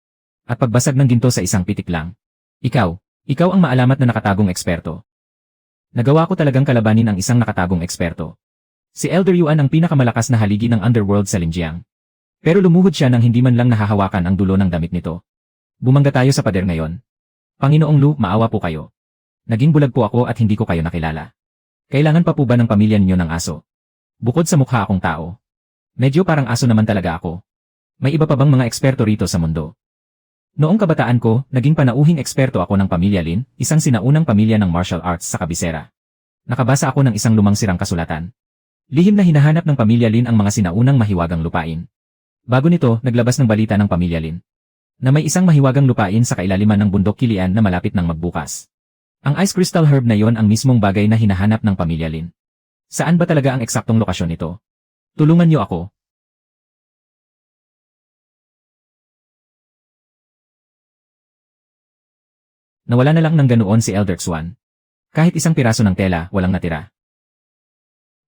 At pagbasag ng ginto sa isang pitik lang. Ikaw ang maalamat na nakatagong eksperto. Nagawa ko talagang kalabanin ang isang nakatagong eksperto. Si Elder Yuan ang pinakamalakas na haligi ng underworld sa Linjiang. Pero lumuhod siya nang hindi man lang nahahawakan ang dulo ng damit nito. Bumangga tayo sa pader ngayon. Panginoong Lu, maawa po kayo. Naging bulag po ako at hindi ko kayo nakilala. Kailangan pa po ba ng pamilya ninyo ng aso? Bukod sa mukha akong tao. Medyo parang aso naman talaga ako. May iba pa bang mga eksperto rito sa mundo? Noong kabataan ko, naging panauhing eksperto ako ng pamilya Lin, isang sinaunang pamilya ng martial arts sa kabisera. Nakabasa ako ng isang lumang sirang kasulatan. Lihim na hinahanap ng pamilya Lin ang mga sinaunang mahiwagang lupain. Bago nito, naglabas ng balita ng pamilya Lin na may isang mahiwagang lupain sa kailaliman ng bundok Kilian na malapit ng magbukas. Ang ice crystal herb na yon ang mismong bagay na hinahanap ng pamilya Lin. Saan ba talaga ang eksaktong lokasyon nito? Tulungan niyo ako. Nawala na lang ng ganoon si Elder Xuan. Kahit isang piraso ng tela, walang natira.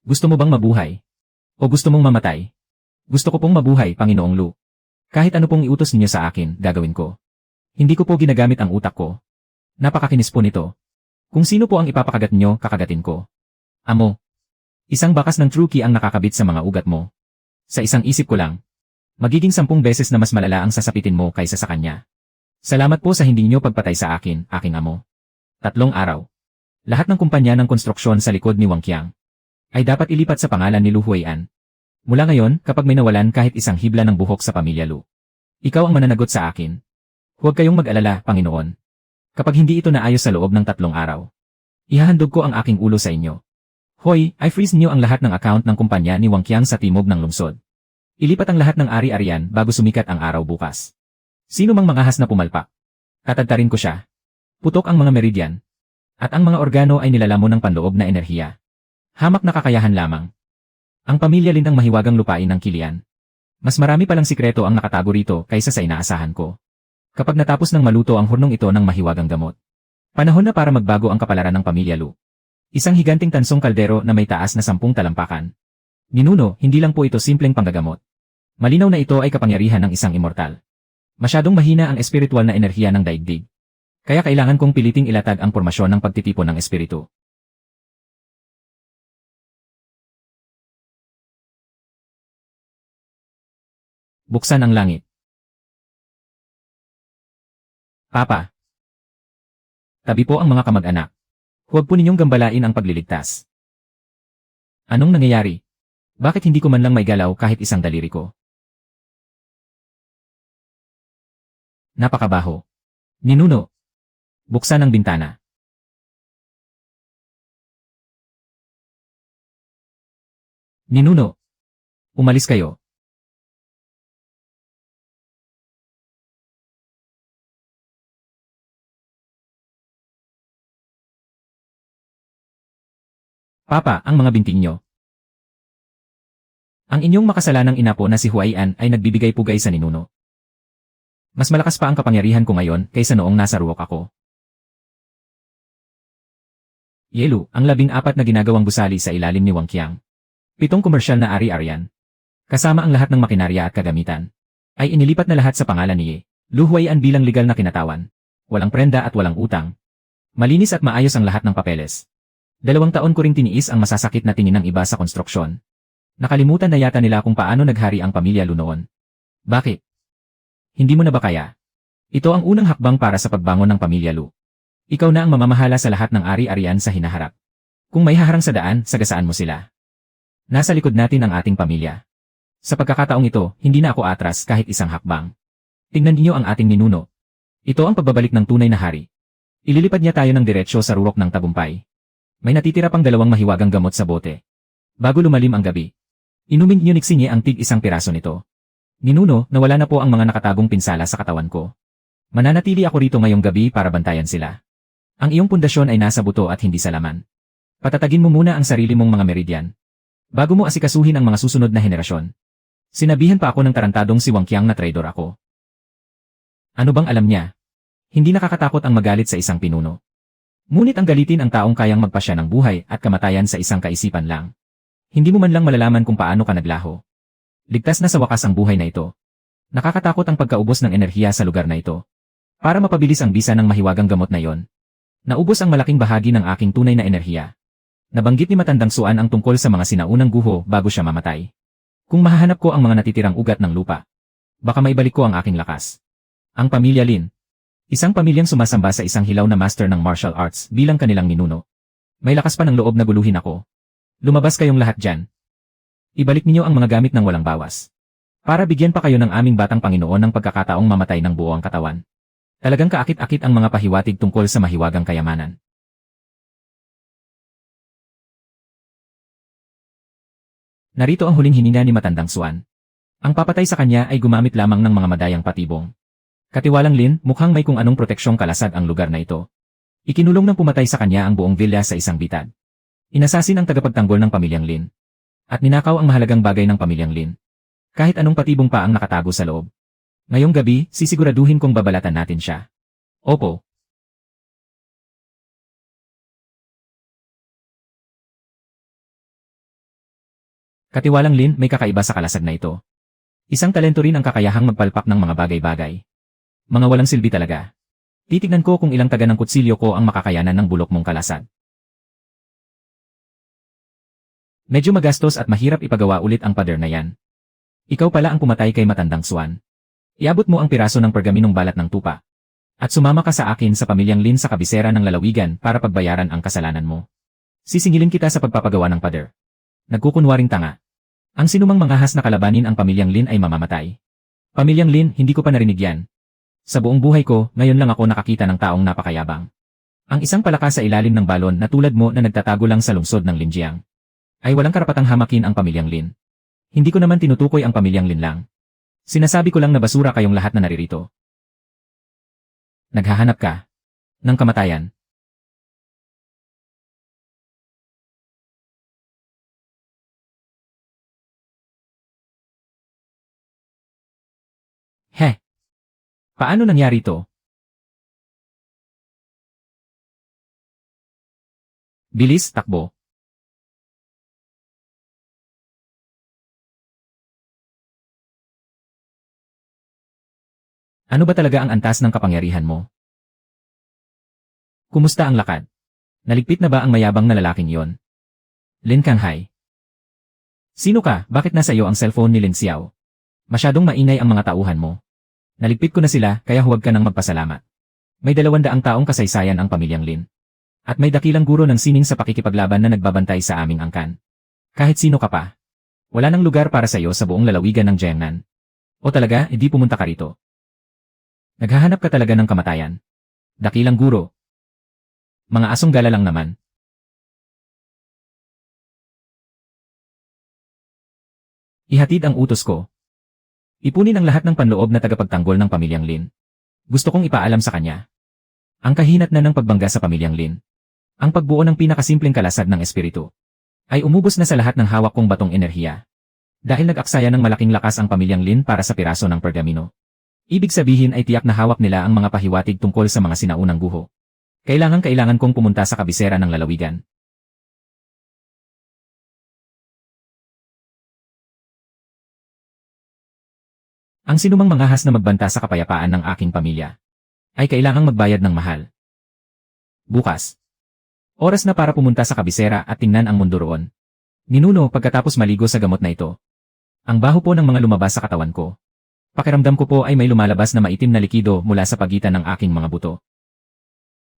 Gusto mo bang mabuhay? O gusto mong mamatay? Gusto ko pong mabuhay, Panginoong Lu. Kahit ano pong iutos ninyo sa akin, gagawin ko. Hindi ko po ginagamit ang utak ko. Napakakinis po nito. Kung sino po ang ipapakagat nyo, kakagatin ko. Amo. Isang bakas ng true key ang nakakabit sa mga ugat mo. Sa isang isip ko lang. Magiging 10 beses na mas malala ang sasapitin mo kaysa sa kanya. Salamat po sa hindi niyo pagpatay sa akin, aking amo. 3 araw. Lahat ng kumpanya ng konstruksyon sa likod ni Wang Qiang ay dapat ilipat sa pangalan ni Lu Huian. Mula ngayon, kapag may nawalan kahit isang hibla ng buhok sa pamilya Lu, ikaw ang mananagot sa akin. Huwag kayong mag-alala, Panginoon. Kapag hindi ito naayos sa loob ng 3 araw, ihahandog ko ang aking ulo sa inyo. Hoy, i-freeze niyo ang lahat ng account ng kumpanya ni Wang Qiang sa timog ng lungsod. Ilipat ang lahat ng ari-arian bago sumikat ang araw bukas. Sino mang mangahas na pumalpak? Tatadtarin ko siya. Putok ang mga meridian. At ang mga organo ay nilalamon ng panloob na enerhiya. Hamak na kakayahan lamang. Ang pamilya Lin ang mahiwagang lupain ng Kilian. Mas marami palang sikreto ang nakatago rito kaysa sa inaasahan ko. Kapag natapos ng maluto ang hurnong ito ng mahiwagang gamot. Panahon na para magbago ang kapalaran ng pamilya Lu. Isang higanting tansong kaldero na may taas na 10 talampakan. Ninuno, hindi lang po ito simpleng panggagamot. Malinaw na ito ay kapangyarihan ng isang immortal. Masyadong mahina ang espiritual na enerhiya ng daigdig. Kaya kailangan kong piliting ilatag ang pormasyon ng pagtitipon ng espiritu. Buksan ang langit. Papa. Tabi po ang mga kamag-anak. Huwag po ninyong gambalain ang pagliligtas. Anong nangyayari? Bakit hindi ko man lang maigalaw kahit isang daliri ko? Napakabaho. Ninuno. Buksan ang bintana. Ninuno. Umalis kayo. Papa, ang mga binting nyo. Ang inyong makasalanang inapo na si Huaian ay nagbibigay pugay sa ninuno. Mas malakas pa ang kapangyarihan ko ngayon kaysa noong nasa ruwak ako. Yelu, ang 14 na ginagawang gusali sa ilalim ni Wang Qiang. 7 komersyal na ari-arian. Kasama ang lahat ng makinarya at kagamitan. Ay inilipat na lahat sa pangalan ni Ye. Lu Huaian bilang legal na kinatawan. Walang prenda at walang utang. Malinis at maayos ang lahat ng papeles. 2 taon ko ring tiniis ang masasakit na tingin ng iba sa konstruksyon. Nakalimutan na yata nila kung paano naghari ang pamilya Lu noon. Bakit? Hindi mo na ba kaya? Ito ang unang hakbang para sa pagbangon ng pamilya Lu. Ikaw na ang mamamahala sa lahat ng ari-arian sa hinaharap. Kung may haharang sa daan, sagasaan mo sila. Nasa likod natin ang ating pamilya. Sa pagkakataong ito, hindi na ako atras kahit isang hakbang. Tingnan niyo ang ating ninuno. Ito ang pagbabalik ng tunay na hari. Ililipad niya tayo ng diretsyo sa rurok ng tagumpay. May natitira pang 2 mahiwagang gamot sa bote. Bago lumalim ang gabi, inumin niyo niksi niya ang tig-1 piraso nito. Ninuno, nawala na po ang mga nakatagong pinsala sa katawan ko. Mananatili ako rito ngayong gabi para bantayan sila. Ang iyong pundasyon ay nasa buto at hindi sa laman. Patatagin mo muna ang sarili mong mga meridian. Bago mo asikasuhin ang mga susunod na henerasyon. Sinabihan pa ako ng tarantadong si Wang Qiang na traidor ako. Ano bang alam niya? Hindi nakakatakot ang magalit sa isang pinuno. Ngunit ang galitin ang taong kayang magpasya ng buhay at kamatayan sa isang kaisipan lang. Hindi mo man lang malalaman kung paano ka naglaho. Ligtas na sa wakas ang buhay na ito. Nakakatakot ang pagkaubos ng enerhiya sa lugar na ito. Para mapabilis ang bisa ng mahiwagang gamot na iyon. Naubos ang malaking bahagi ng aking tunay na enerhiya. Nabanggit ni Matandang Suan ang tungkol sa mga sinaunang guho bago siya mamatay. Kung mahahanap ko ang mga natitirang ugat ng lupa, baka maibalik ko ang aking lakas. Ang pamilya Lin. Isang pamilyang sumasamba sa isang hilaw na master ng martial arts bilang kanilang ninuno. May lakas pa ng loob na guluhin ako. Lumabas kayong lahat dyan. Ibalik ninyo ang mga gamit ng walang bawas. Para bigyan pa kayo ng aming batang Panginoon ng pagkakataong mamatay ng buo ang katawan. Talagang kaakit-akit ang mga pahiwatig tungkol sa mahiwagang kayamanan. Narito ang huling hininga ni Matandang Suan. Ang papatay sa kanya ay gumamit lamang ng mga madayang patibong. Katiwalang Lin, mukhang may kung anong proteksyong kalasad ang lugar na ito. Ikinulong ng pumatay sa kanya ang buong villa sa isang bitad. Inasasin ang tagapagtanggol ng pamilyang Lin. At ninakaw ang mahalagang bagay ng pamilyang Lin. Kahit anong patibong pa ang nakatago sa loob. Ngayong gabi, sisiguraduhin kong babalatan natin siya. Opo. Katiwalang Lin, may kakaiba sa kalasag na ito. Isang talento rin ang kakayahang magpalpak ng mga bagay-bagay. Mga walang silbi talaga. Titignan ko kung ilang taga ng kutsilyo ko ang makakayanan ng bulok mong kalasag. Medyo magastos at mahirap ipagawa ulit ang pader na yan. Ikaw pala ang pumatay kay Matandang Suan. Iabot mo ang piraso ng pergaminong balat ng tupa. At sumama ka sa akin sa pamilyang Lin sa kabisera ng lalawigan para pagbayaran ang kasalanan mo. Sisingilin kita sa pagpapagawa ng pader. Nagkukunwaring tanga. Ang sinumang manghahas na kalabanin ang pamilyang Lin ay mamamatay. Pamilyang Lin, hindi ko pa narinig yan. Sa buong buhay ko, ngayon lang ako nakakita ng taong napakayabang. Ang isang palakas sa ilalim ng balon na tulad mo na nagtatago lang sa lungsod ng Linjiang. Ay walang karapatang hamakin ang pamilyang Lin. Hindi ko naman tinutukoy ang pamilyang Lin lang. Sinasabi ko lang na basura kayong lahat na naririto. Naghahanap ka ng kamatayan. He! Paano nangyari ito? Bilis, takbo. Ano ba talaga ang antas ng kapangyarihan mo? Kumusta ang lakad? Naligpit na ba ang mayabang na lalaking iyon? Lin Kanghai. Sino ka? Bakit nasa iyo ang cellphone ni Lin Xiao? Masyadong maingay ang mga tauhan mo. Naligpit ko na sila, kaya huwag ka nang magpasalamat. May 200 taong kasaysayan ang pamilyang Lin. At may dakilang guro ng sining sa pakikipaglaban na nagbabantay sa aming angkan. Kahit sino ka pa. Wala nang lugar para sa iyo sa buong lalawigan ng Jiangnan. O talaga, hindi pumunta ka rito. Naghahanap ka talaga ng kamatayan. Dakilang guro. Mga asong gala lang naman. Ihatid ang utos ko. Ipunin ang lahat ng panloob na tagapagtanggol ng pamilyang Lin. Gusto kong ipaalam sa kanya. Ang kahinat na ng pagbangga sa pamilyang Lin. Ang pagbuo ng pinakasimpleng kalasag ng espiritu. Ay umubos na sa lahat ng hawak kong batong enerhiya. Dahil nag-aksaya ng malaking lakas ang pamilyang Lin para sa piraso ng pergamino. Ibig sabihin ay tiyak na hawak nila ang mga pahiwatig tungkol sa mga sinaunang guho. Kailangan kong pumunta sa kabisera ng lalawigan. Ang sinumang manghahas na magbanta sa kapayapaan ng aking pamilya ay kailangang magbayad ng mahal. Bukas. Oras na para pumunta sa kabisera at tingnan ang mundo roon. Ninuno pagkatapos maligo sa gamot na ito. Ang baho po ng mga lumabas sa katawan ko. Pakiramdam ko po ay may lumalabas na maitim na likido mula sa pagitan ng aking mga buto.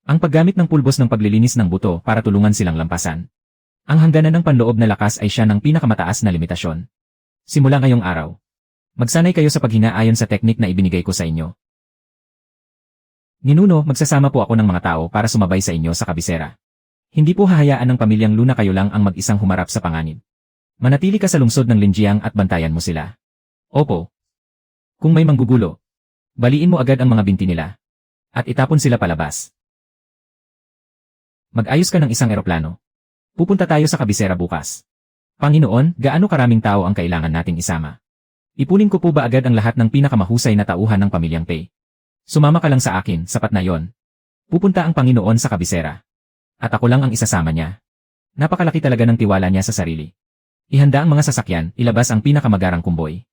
Ang paggamit ng pulbos ng paglilinis ng buto para tulungan silang lampasan. Ang hangganan ng panloob na lakas ay siya ng pinakamataas na limitasyon. Simula ngayong araw, magsanay kayo sa paghina ayon sa teknik na ibinigay ko sa inyo. Ninuno, magsasama po ako ng mga tao para sumabay sa inyo sa kabisera. Hindi po hahayaan ng pamilyang Luna kayo lang ang mag-isang humarap sa panganib. Manatili ka sa lungsod ng Linjiang at bantayan mo sila. Opo. Kung may manggugulo, baliin mo agad ang mga binti nila. At itapon sila palabas. Mag-ayos ka ng isang eroplano. Pupunta tayo sa kabisera bukas. Panginoon, gaano karaming tao ang kailangan nating isama? Ipunin ko po ba agad ang lahat ng pinakamahusay na tauhan ng pamilyang Pei? Sumama ka lang sa akin, sapat na yon. Pupunta ang Panginoon sa kabisera. At ako lang ang isasama niya. Napakalaki talaga ng tiwala niya sa sarili. Ihanda ang mga sasakyan, ilabas ang pinakamagarang kumboy.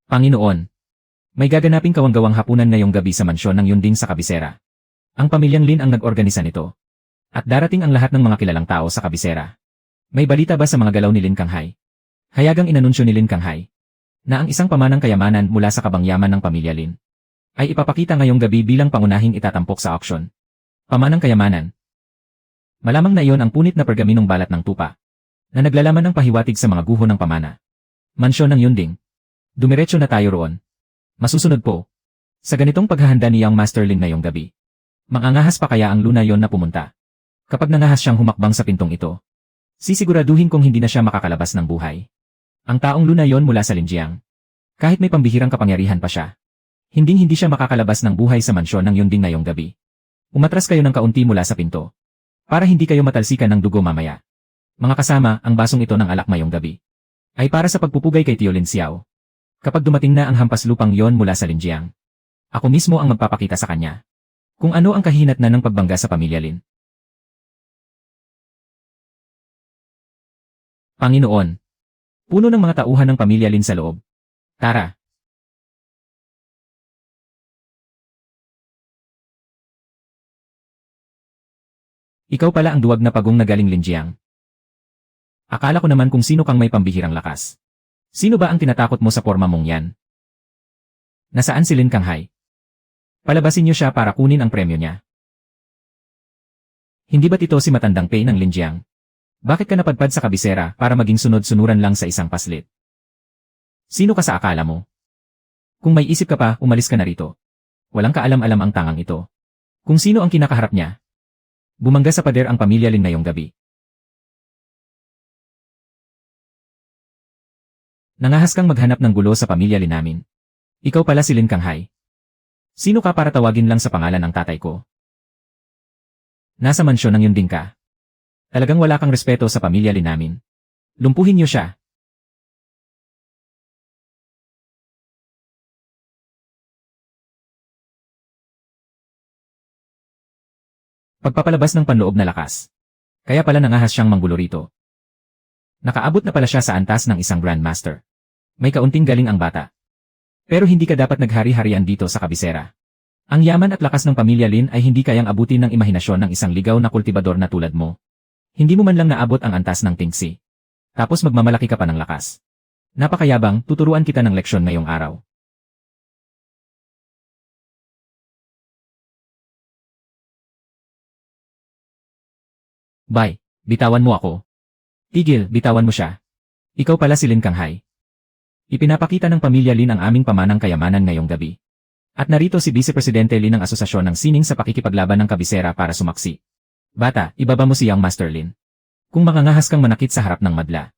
Panginoon, may gaganaping kawang-gawang hapunan ngayong gabi sa mansyon ng Yunding sa kabisera. Ang pamilyang Lin ang nag-organisa nito. At darating ang lahat ng mga kilalang tao sa kabisera. May balita ba sa mga galaw ni Lin Kanghay? Hayagang inanunsyo ni Lin Kanghay na ang isang pamanang kayamanan mula sa kabangyaman ng pamilya Lin ay ipapakita ngayong gabi bilang pangunahing itatampok sa auksyon. Pamanang kayamanan. Malamang na iyon ang punit na pergaminong balat ng tupa na naglalaman ng pahiwatig sa mga guho ng pamana. Mansyon ng Yunding. Dumiretso na tayo roon. Masusunod po. Sa ganitong paghahanda ni Young Master Lin ngayong gabi. Mangangahas pa kaya ang Luna yon na pumunta? Kapag nangahas siyang humakbang sa pintong ito, sisiguraduhin kong hindi na siya makakalabas ng buhay. Ang taong Luna yon mula sa Linjiang. Kahit may pambihirang kapangyarihan pa siya, hindi siya makakalabas ng buhay sa mansyon ng Yunding ngayong gabi. Umatras kayo ng kaunti mula sa pinto. Para hindi kayo matalsikan ng dugo mamaya. Mga kasama, ang basong ito ng alak ngayong gabi ay para sa pagpupugay kay Tio Lin Xiao. Kapag dumating na ang hampas lupang yon mula sa Linjiang, ako mismo ang magpapakita sa kanya kung ano ang kahinatnan ng pagbangga sa pamilya Lin. Panginoon, puno ng mga tauhan ng pamilya Lin sa loob. Tara. Ikaw pala ang duwag na pagong na galing Linjiang. Akala ko naman kung sino kang may pambihirang lakas. Sino ba ang tinatakot mo sa porma mong yan? Nasaan si Lin Kanghay? Palabasin niyo siya para kunin ang premyo niya. Hindi ba't ito si matandang Pei ng Linjiang? Bakit ka napadpad sa kabisera para maging sunod-sunuran lang sa isang paslit? Sino ka sa akala mo? Kung may isip ka pa, umalis ka na rito. Walang kaalam-alam ang tangang ito. Kung sino ang kinakaharap niya? Bumangga sa pader ang pamilya Lin ngayong gabi. Nangahas kang maghanap ng gulo sa pamilya Lin namin. Ikaw pala si Lin Kanghay. Sino ka para tawagin lang sa pangalan ng tatay ko? Nasa mansyon ng Yunding ka. Talagang wala kang respeto sa pamilya Lin namin. Lumpuhin niyo siya. Pagpapalabas ng panloob na lakas. Kaya pala nangahas siyang manggulo rito. Nakaabot na pala siya sa antas ng isang Grandmaster. May kaunting galing ang bata. Pero hindi ka dapat naghari-harian dito sa kabisera. Ang yaman at lakas ng pamilya Lin ay hindi kayang abutin ng imahinasyon ng isang ligaw na kultibador na tulad mo. Hindi mo man lang naabot ang antas ng Tingsi. Tapos magmamalaki ka pa ng lakas. Napakayabang, tuturuan kita ng leksyon ngayong araw. Bay, bitawan mo ako. Tigil, bitawan mo siya. Ikaw pala si Lin Kanghay. Ipinapakita ng pamilya Lin ang aming pamanang kayamanan ngayong gabi. At narito si Vice Presidente Lin ng Asosasyon ng Sining sa pakikipaglaban ng kabisera para sumaksi. Bata, ibaba mo si Young Master Lin. Kung makangahas kang manakit sa harap ng madla,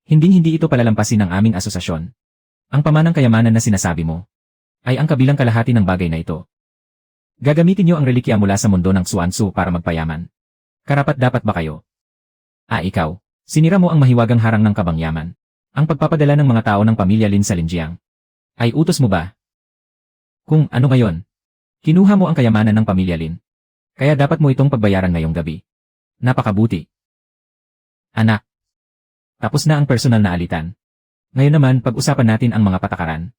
hindi ito palalampasin ng aming asosasyon. Ang pamanang kayamanan na sinasabi mo ay ang kabilang kalahati ng bagay na ito. Gagamitin niyo ang relikya mula sa mundo ng Xuanzu para magpayaman. Karapat-dapat ba kayo? Ikaw. Sinira mo ang mahiwagang harang ng kabangyaman. Ang pagpapadala ng mga tao ng pamilya Lin sa Linjiang. Ay utos mo ba? Kung ano ngayon? Kinuha mo ang kayamanan ng pamilya Lin. Kaya dapat mo itong pagbayaran ngayong gabi. Napakabuti. Anak. Tapos na ang personal na alitan. Ngayon naman pag-usapan natin ang mga patakaran.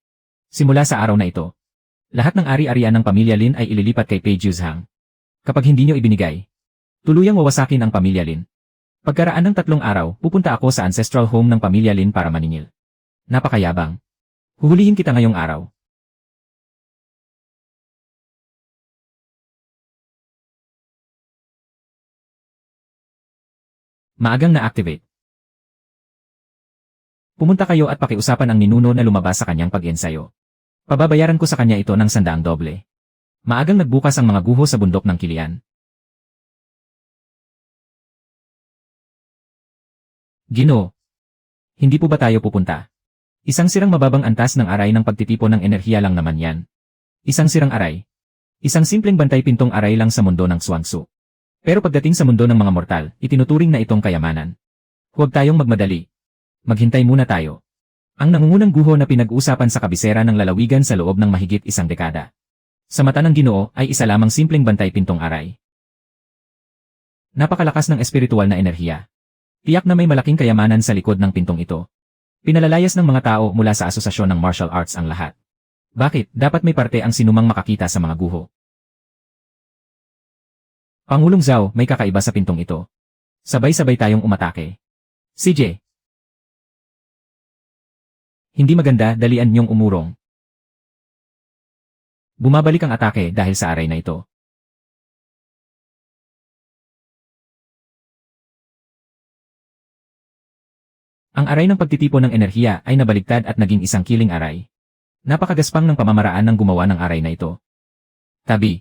Simula sa araw na ito, lahat ng ari-arian ng pamilya Lin ay ililipat kay Pei Juzhang. Kapag hindi nyo ibinigay, tuluyang wawasakin ang pamilya Lin. Pagkaraan ng 3 araw, pupunta ako sa ancestral home ng pamilya Lin para maningil. Napakayabang. Huhulihin kita ngayong araw. Maagang na-activate. Pumunta kayo at pakiusapan ang ninuno na lumabas sa kanyang pag-ensayo. Pababayaran ko sa kanya ito ng 100 doble. Maagang nagbukas ang mga guho sa bundok ng Kilian. Ginoo, hindi po ba tayo pupunta? Isang sirang mababang antas ng aray ng pagtitipon ng enerhiya lang naman yan. Isang sirang aray. Isang simpleng bantay pintong aray lang sa mundo ng Swangsu. Pero pagdating sa mundo ng mga mortal, itinuturing na itong kayamanan. Huwag tayong magmadali. Maghintay muna tayo. Ang nangungunang guho na pinag-uusapan sa kabisera ng lalawigan sa loob ng mahigit isang dekada. Sa mata ng Ginoo ay isa lamang simpleng bantay pintong aray. Napakalakas ng espiritual na enerhiya. Tiyak na may malaking kayamanan sa likod ng pintong ito. Pinalalayas ng mga tao mula sa asosasyon ng martial arts ang lahat. Bakit dapat may parte ang sinumang makakita sa mga guho? Pangulong Zhao, may kakaiba sa pintong ito. Sabay-sabay tayong umatake. CJ. Hindi maganda, dalian niyong umurong. Bumabalik ang atake dahil sa aray na ito. Ang aray ng pagtitipon ng enerhiya ay nabaligtad at naging isang killing aray. Napakagaspang ng pamamaraan ng gumawa ng aray na ito. Tabi.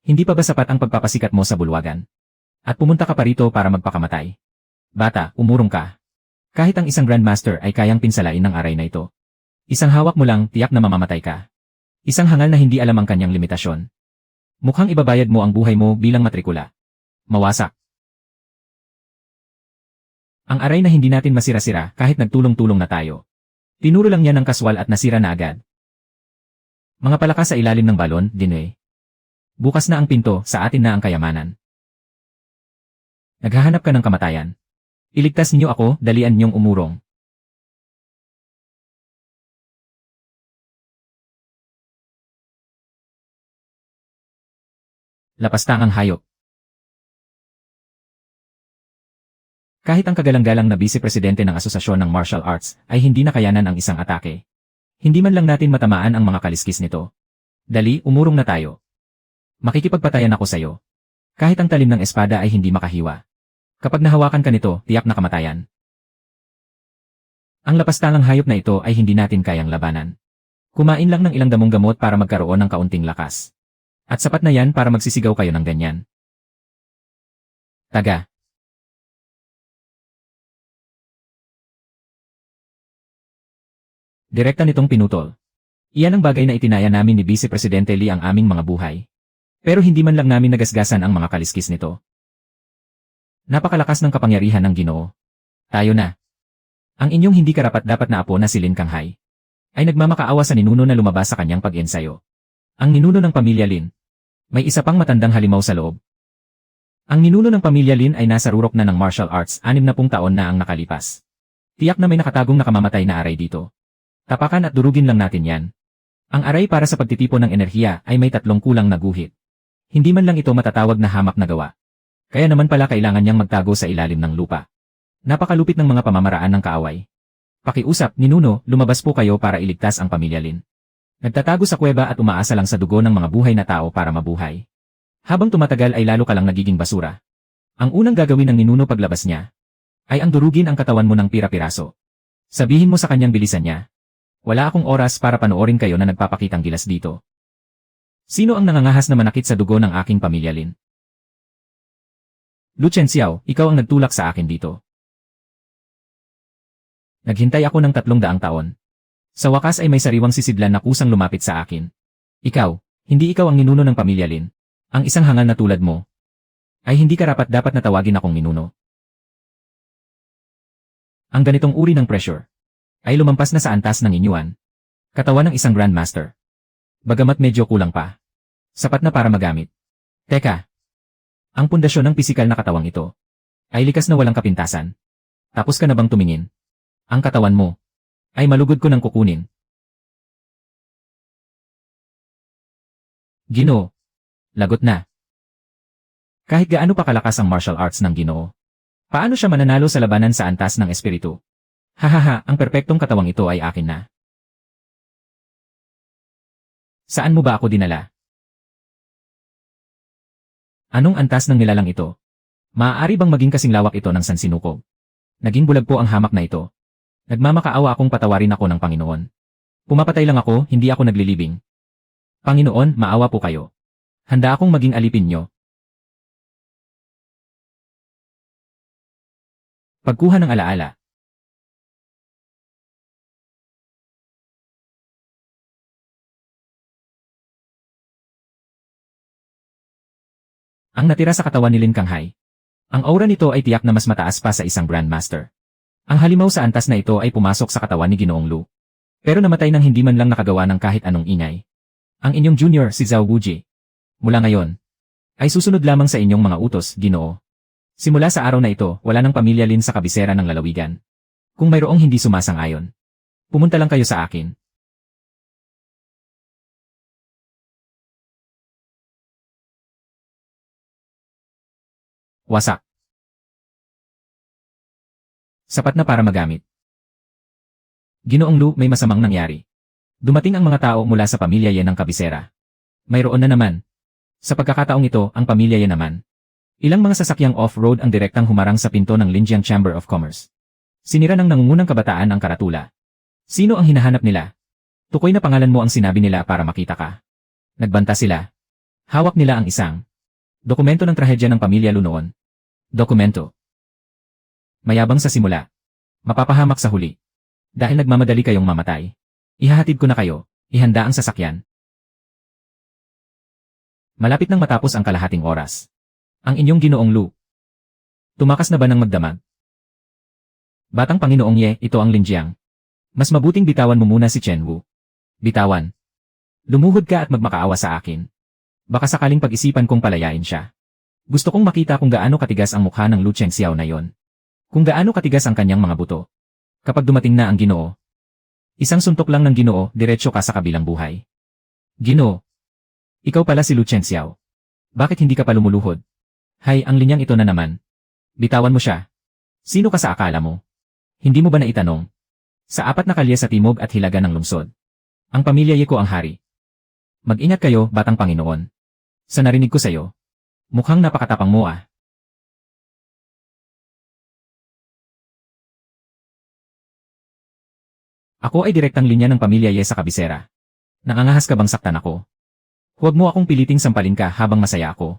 Hindi pa ba sapat ang pagpapasikat mo sa bulwagan? At pumunta ka pa rito para magpakamatay? Bata, umurong ka. Kahit ang isang Grandmaster ay kayang pinsalain ng aray na ito. Isang hawak mo lang, tiyak na mamamatay ka. Isang hangal na hindi alam ang kanyang limitasyon. Mukhang ibabayad mo ang buhay mo bilang matrikula. Mawasak. Ang aray na hindi natin masira-sira kahit nagtulong-tulong na tayo. Tinuro lang niya ng kaswal at nasira na agad. Mga palaka sa ilalim ng balon, Dinwei. Bukas na ang pinto, sa atin na ang kayamanan. Naghahanap ka ng kamatayan. Iligtas niyo ako, dalian niyong umurong. Lapastang ang hayop. Kahit ang kagalang-galang na vice-presidente ng Asosasyon ng Martial Arts ay hindi nakayanan ang isang atake. Hindi man lang natin matamaan ang mga kaliskis nito. Dali, umurong na tayo. Makikipagpatayan ako sa'yo. Kahit ang talim ng espada ay hindi makahiwa. Kapag nahawakan ka nito, tiyak na kamatayan. Ang lapastangang hayop na ito ay hindi natin kayang labanan. Kumain lang ng ilang damong gamot para magkaroon ng kaunting lakas. At sapat na yan para magsisigaw kayo ng ganyan. Taga. Direkta nitong pinutol. Iyan ang bagay na itinaya namin ni Vice Presidente Lee ang aming mga buhay. Pero hindi man lang namin nagasgasan ang mga kaliskis nito. Napakalakas ng kapangyarihan ng Ginoo. Tayo na. Ang inyong hindi karapat-dapat na apo na si Lin Kanghay ay nagmamakaawa sa ninuno na lumabas sa kanyang pag-ensayo. Ang ninuno ng pamilya Lin. May isa pang matandang halimaw sa loob. Ang ninuno ng pamilya Lin ay nasa rurok na ng martial arts 60 taon na ang nakalipas. Tiyak na may nakatagong nakamamatay na aray dito. Tapakan at durugin lang natin yan. Ang aray para sa pagtitipon ng enerhiya ay may 3 kulang na guhit. Hindi man lang ito matatawag na hamak na gawa. Kaya naman pala kailangan niyang magtago sa ilalim ng lupa. Napakalupit ng mga pamamaraan ng kaaway. Pakiusap, ninuno, lumabas po kayo para iligtas ang pamilya Lin. Nagtatago sa kuweba at umaasa lang sa dugo ng mga buhay na tao para mabuhay. Habang tumatagal ay lalo ka lang nagiging basura. Ang unang gagawin ng ninuno paglabas niya ay ang durugin ang katawan mo ng pira-piraso. Sabihin mo sa kanyang bilisan niya. Wala akong oras para panoorin kayo na nagpapakitang gilas dito. Sino ang nangangahas na manakit sa dugo ng aking pamilya Lin? Lu Chenxiao, ikaw ang nagtulak sa akin dito. Naghintay ako ng 300 taon. Sa wakas ay may sariwang sisidlan na kusang lumapit sa akin. Ikaw, hindi ikaw ang ninuno ng pamilya Lin. Ang isang hangal na tulad mo ay hindi karapat-dapat na tawagin akong ninuno. Ang ganitong uri ng pressure ay lumampas na sa antas ng inyuan. Katawan ng isang Grandmaster. Bagamat medyo kulang pa. Sapat na para magamit. Teka. Ang pundasyon ng pisikal na katawang ito ay likas na walang kapintasan. Tapos ka na bang tumingin? Ang katawan mo ay malugod ko nang kukunin. Ginoo. Lagot na. Kahit gaano pa kalakas ang martial arts ng Ginoo, paano siya mananalo sa labanan sa antas ng espiritu? Hahaha, ang perpektong katawang ito ay akin na. Saan mo ba ako dinala? Anong antas ng nilalang ito? Maaari bang maging kasing lawak ito ng sansinukob? Naging bulag po ang hamak na ito. Nagmamakaawa akong patawarin ako ng Panginoon. Pumapatay lang ako, hindi ako naglilibing. Panginoon, maawa po kayo. Handa akong maging alipin nyo. Pagkuha ng alaala. Ang natira sa katawan ni Lin Kanghay. Ang aura nito ay tiyak na mas mataas pa sa isang Grandmaster. Ang halimaw sa antas na ito ay pumasok sa katawan ni Ginoong Lu. Pero namatay nang hindi man lang nakagawa ng kahit anong ingay. Ang inyong junior si Zhao Wuji. Mula ngayon, ay susunod lamang sa inyong mga utos, Ginoo. Simula sa araw na ito, wala nang pamilya Lin sa kabisera ng lalawigan. Kung mayroong hindi sumasang-ayon, pumunta lang kayo sa akin. Wasak. Sapat na para magamit. Ginoong Lu, may masamang nangyari. Dumating ang mga tao mula sa pamilya Ye ng kabisera. Mayroon na naman. Sa pagkakataong ito, ang pamilya Ye naman. Ilang mga sasakyang off-road ang direktang humarang sa pinto ng Linjiang Chamber of Commerce. Sinira ng nangungunang kabataan ang karatula. Sino ang hinahanap nila? Tukoy na pangalan mo ang sinabi nila para makita ka. Nagbanta sila. Hawak nila ang isang dokumento ng trahedya ng pamilya Lu noon. Dokumento. Mayabang sa simula. Mapapahamak sa huli. Dahil nagmamadali kayong mamatay. Ihahatid ko na kayo. Ihanda ang sasakyan. Malapit nang matapos ang kalahating oras. Ang inyong Ginoong Lu. Tumakas na ba ng magdamag? Batang Panginoong Ye, ito ang Linjiang. Mas mabuting bitawan mo muna si Chen Wu. Bitawan. Lumuhod ka at magmakaawa sa akin. Baka sakaling pag-isipan kong palayain siya. Gusto kong makita kung gaano katigas ang mukha ng Lu Chengxiao na yon. Kung gaano katigas ang kanyang mga buto. Kapag dumating na ang Ginoo. Isang suntok lang ng Ginoo, diretso ka sa kabilang buhay. Ginoo. Ikaw pala si Lu Chengxiao. Bakit hindi ka pa lumuluhod? Hay, ang linyang ito na naman. Bitawan mo siya. Sino ka sa akala mo? Hindi mo ba naitanong? Sa apat na kalye sa timog at hilaga ng lungsod. Ang pamilya Ye ko ang hari. Mag-ingat kayo, batang Panginoon. Sa narinig ko sa'yo. Mukhang napakatapang mo ah. Ako ay direktang linya ng pamilya Ye sa kabisera. Nangangahas ka bang saktan ako? Huwag mo akong piliting sampalin ka habang masaya ako.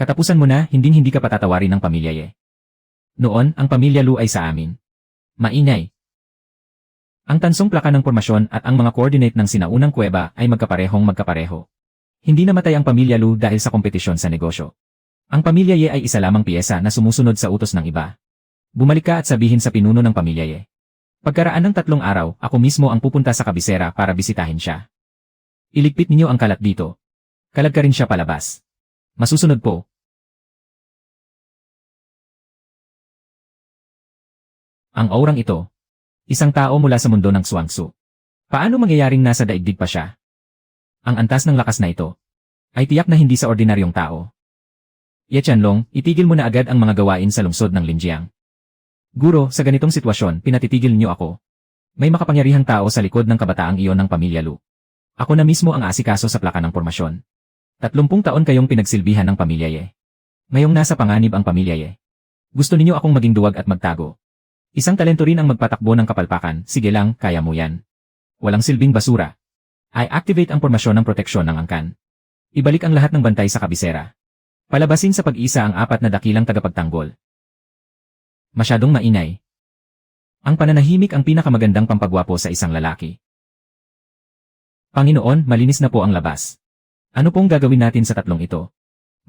Katapusan mo na, hindi ka patatawarin ng pamilya Ye. Noon, ang pamilya Lu ay sa amin. Maingay. Ang tansong plaka ng pormasyon at ang mga coordinate ng sinaunang kuweba ay magkapareho. Hindi namatay ang pamilya Lu dahil sa kompetisyon sa negosyo. Ang pamilya Ye ay isa lamang piyesa na sumusunod sa utos ng iba. Bumalik ka at sabihin sa pinuno ng pamilya Ye. Pagkaraan ng 3 araw, ako mismo ang pupunta sa kabisera para bisitahin siya. Iligpit ninyo ang kalat dito. Kalag ka rin siya palabas. Masusunod po. Ang aurang ito. Isang tao mula sa mundo ng Xuangsu. Paano mangyayaring nasa daigdig pa siya? Ang antas ng lakas na ito ay tiyak na hindi sa ordinaryong tao. Ye Chanlong, itigil mo na agad ang mga gawain sa lungsod ng Linjiang. Guro, sa ganitong sitwasyon, pinatitigil niyo ako. May makapangyarihang tao sa likod ng kabataang iyon ng pamilya Lu. Ako na mismo ang aasikaso sa plaka ng pormasyon. 30 taon kayong pinagsilbihan ng pamilya Ye. Ngayong nasa panganib ang pamilya Ye. Gusto ninyo akong maging duwag at magtago. Isang talento rin ang magpatakbo ng kapalpakan, sige lang, kaya mo yan. Walang silbing basura. I-activate ang pormasyon ng proteksyon ng angkan. Ibalik ang lahat ng bantay sa kabisera. Palabasin sa pag-isa ang 4 na dakilang tagapagtanggol. Masyadong maingay. Ang pananahimik ang pinakamagandang pampagwapo sa isang lalaki. Panginoon, malinis na po ang labas. Ano pong gagawin natin sa 3 ito?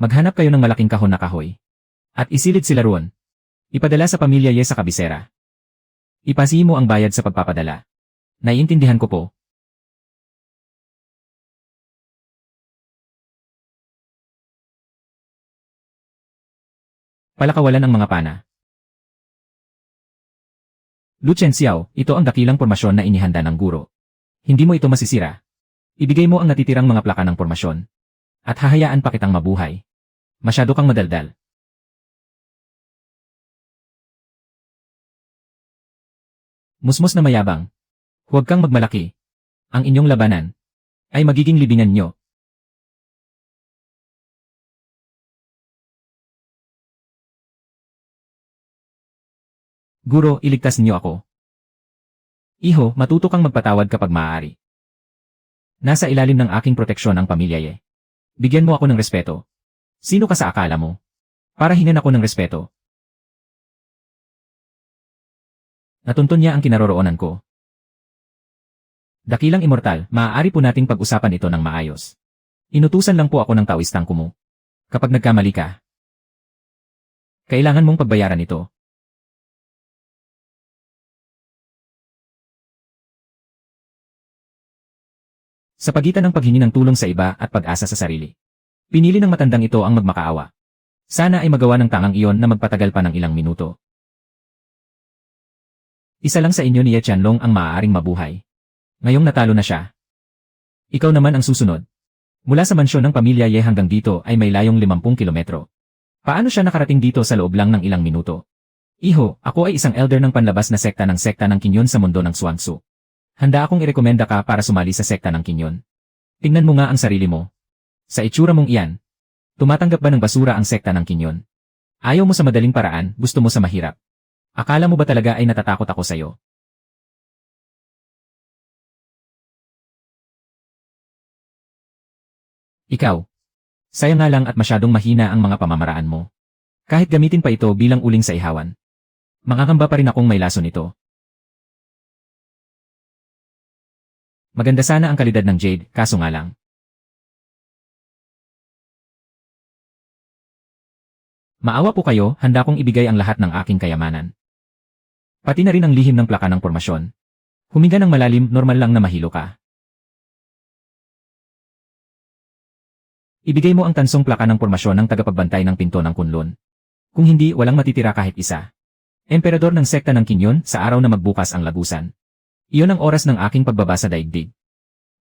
Maghanap kayo ng malaking kahon na kahoy. At isilid sila roon. Ipadala sa pamilya Ye sa kabisera. Ipasihin mo ang bayad sa pagpapadala. Naiintindihan ko po. Palakawalan ang mga pana. Lu Chengxiao, ito ang dakilang pormasyon na inihanda ng guro. Hindi mo ito masisira. Ibigay mo ang natitirang mga plaka ng pormasyon. At hahayaan pa kitang mabuhay. Masyado kang madaldal. Musmos na mayabang. Huwag kang magmalaki. Ang inyong labanan ay magiging libingan nyo. Guro, iligtas niyo ako. Iho, matuto kang magpatawad kapag maaari. Nasa ilalim ng aking proteksyon ang pamilya Ye. Bigyan mo ako ng respeto. Sino ka sa akala mo? Para hingan ako ng respeto. Natuntun niya ang kinaroroonan ko. Dakilang immortal, maaari po nating pag-usapan ito ng maayos. Inutusan lang po ako ng taoistang kumu. Kapag nagkamali ka, kailangan mong pagbayaran ito. Sa pagitan ng paghingi ng tulong sa iba at pag-asa sa sarili. Pinili ng matandang ito ang magmakaawa. Sana ay magawa ng tangang iyon na magpatagal pa ng ilang minuto. Isa lang sa inyo ni Ye Qianlong ang maaaring mabuhay. Ngayong natalo na siya. Ikaw naman ang susunod. Mula sa mansyon ng pamilya Ye hanggang dito ay may layong 50 kilometro. Paano siya nakarating dito sa loob lang ng ilang minuto? Iho, ako ay isang elder ng panlabas na sekta ng Kinyon sa mundo ng Xuanzu. Handa akong irekomenda ka para sumali sa sekta ng Kinyon. Tingnan mo nga ang sarili mo. Sa itsura mong iyan, tumatanggap ba ng basura ang sekta ng Kinyon? Ayaw mo sa madaling paraan, gusto mo sa mahirap. Akala mo ba talaga ay natatakot ako sa'yo? Ikaw. Sayang nga lang at masyadong mahina ang mga pamamaraan mo. Kahit gamitin pa ito bilang uling sa ihawan. Mangangamba pa rin akong may lason ito. Maganda sana ang kalidad ng jade, kaso nga lang. Maawa po kayo, handa kong ibigay ang lahat ng aking kayamanan. Pati na rin ang lihim ng plaka ng pormasyon. Huminga ng malalim, normal lang na mahilo ka. Ibigay mo ang tansong plaka ng pormasyon ng tagapagbantay ng pinto ng Kunlun. Kung hindi, walang matitira kahit isa. Emperador ng sekta ng Kinyon sa araw na magbukas ang lagusan. Iyon ang oras ng aking pagbaba sa daigdig.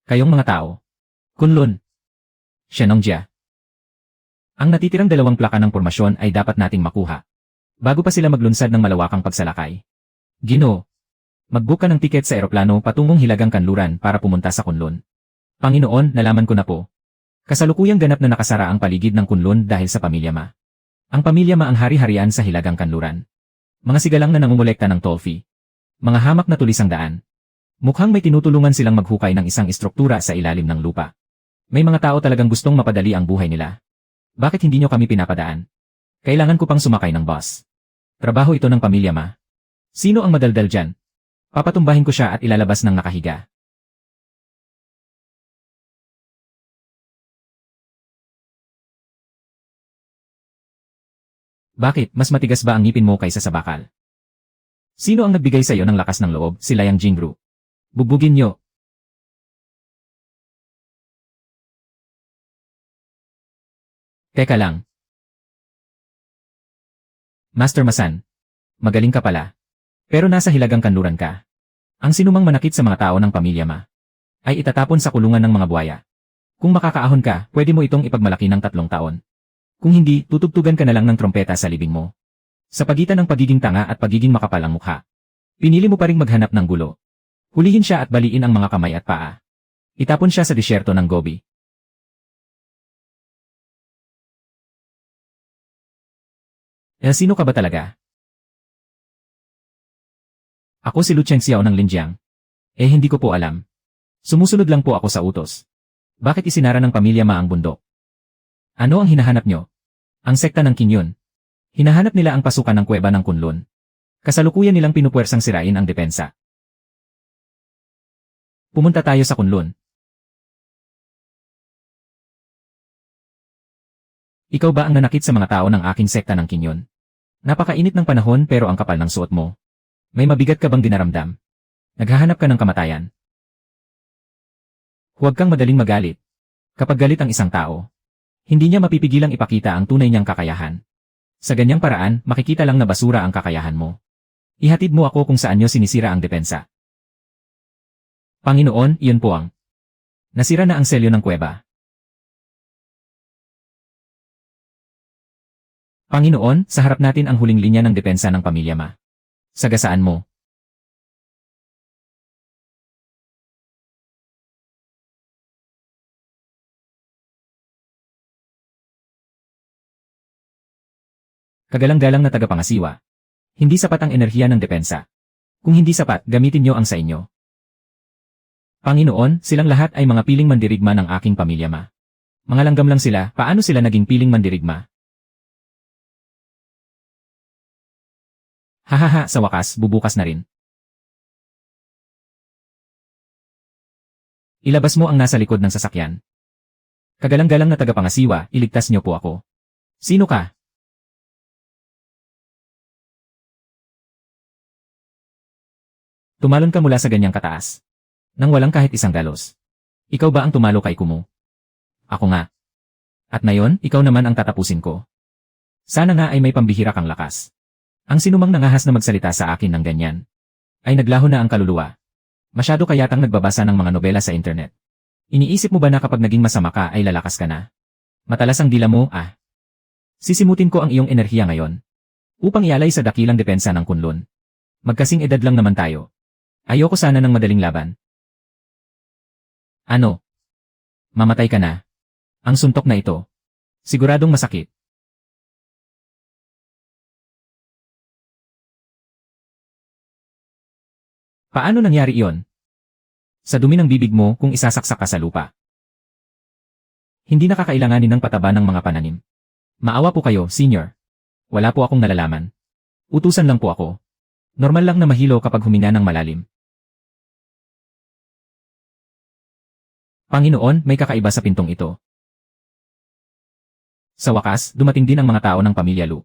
Kayong mga tao. Kunlun. Shenongjia. Ang natitirang dalawang plaka ng pormasyon ay dapat nating makuha. Bago pa sila maglunsad ng malawakang pagsalakay. Ginoo. Mag-book ka ng tiket sa eroplano patungong Hilagang Kanluran para pumunta sa Kunlun. Panginoon, nalaman ko na po. Kasalukuyang ganap na nakasara ang paligid ng Kunlun dahil sa pamilya Ma. Ang pamilya Ma ang hari-harian sa Hilagang Kanluran. Mga sigalang na nangungulekta ng toll fee. Mga hamak na tulisang daan. Mukhang may tinutulungan silang maghukay ng isang istruktura sa ilalim ng lupa. May mga tao talagang gustong mapadali ang buhay nila. Bakit hindi nyo kami pinapadaan? Kailangan ko pang sumakay ng bus. Trabaho ito ng pamilya Ma. Sino ang madaldal dyan? Papatumbahin ko siya at ilalabas ng nakahiga. Bakit, mas matigas ba ang ngipin mo kaysa sa bakal? Sino ang nagbigay sa iyo ng lakas ng loob, si Liang Jingru? Bugbugin nyo. Teka lang. Master Masan. Magaling ka pala. Pero nasa Hilagang Kanluran ka. Ang sinumang manakit sa mga tao ng pamilya Ma ay itatapon sa kulungan ng mga buwaya. Kung makakaahon ka, pwede mo itong ipagmalaki ng 3 taon. Kung hindi, tutugtugan ka na lang ng trompeta sa libing mo. Sa pagitan ng pagiging tanga at pagiging makapal ang mukha. Pinili mo pa ring maghanap ng gulo. Hulihin siya at baliin ang mga kamay at paa. Itapon siya sa disyerto ng Gobi. Sino ka ba talaga? Ako si Lu Chengxiao ng Linjiang. Hindi ko po alam. Sumusunod lang po ako sa utos. Bakit isinara ng pamilya Ma ang bundok? Ano ang hinahanap nyo? Ang sekta ng Kinyon. Hinahanap nila ang pasukan ng kuweba ng Kunlun. Kasalukuyan nilang pinupuwersang sirain ang depensa. Pumunta tayo sa Kunlun. Ikaw ba ang nanakit sa mga tao ng aking sekta ng Kinyon? Napakainit ng panahon pero ang kapal ng suot mo. May mabigat ka bang dinaramdam? Naghahanap ka ng kamatayan. Huwag kang madaling magalit. Kapag galit ang isang tao, hindi niya mapipigilang ipakita ang tunay niyang kakayahan. Sa ganyang paraan, makikita lang na basura ang kakayahan mo. Ihatid mo ako kung saan niyo sinisira ang depensa. Panginoon, iyon po ang nasira na ang selyo ng kuweba. Panginoon, sa harap natin ang huling linya ng depensa ng pamilya Ma. Sagasaan mo. Kagalang-galang na tagapangasiwa. Hindi sapat ang enerhiya ng depensa. Kung hindi sapat, gamitin niyo ang sa inyo. Panginoon, silang lahat ay mga piling mandirigma ng aking pamilya ma. Mga langgam lang sila, paano sila naging piling mandirigma? Hahaha, sa wakas, bubukas na rin. Ilabas mo ang nasa likod ng sasakyan. Kagalang-galang na tagapangasiwa, iligtas niyo po ako. Sino ka? Tumalon ka mula sa ganyang kataas. Nang walang kahit isang galos. Ikaw ba ang tumalo kay Kumu? Ako nga. At ngayon, ikaw naman ang tatapusin ko. Sana nga ay may pambihira kang lakas. Ang sinumang nangahas na magsalita sa akin ng ganyan, ay naglaho na ang kaluluwa. Masyado ka yatang nagbabasa ng mga nobela sa internet. Iniisip mo ba na kapag naging masama ka ay lalakas ka na? Matalas ang dila mo, ah. Sisimutin ko ang iyong enerhiya ngayon. Upang ialay sa dakilang depensa ng kunlun. Magkasing edad lang naman tayo. Ayoko sana ng madaling laban. Ano? Mamatay ka na. Ang suntok na ito. Siguradong masakit. Paano nangyari iyon? Sa dumi ng bibig mo kung isasaksak ka sa lupa. Hindi nakakailanganin ng pataba ng mga pananim. Maawa po kayo, senior. Wala po akong nalalaman. Utusan lang po ako. Normal lang na mahilo kapag huminga ng malalim. Panginoon, may kakaiba sa pintong ito. Sa wakas, dumating din ang mga tao ng pamilya Lu.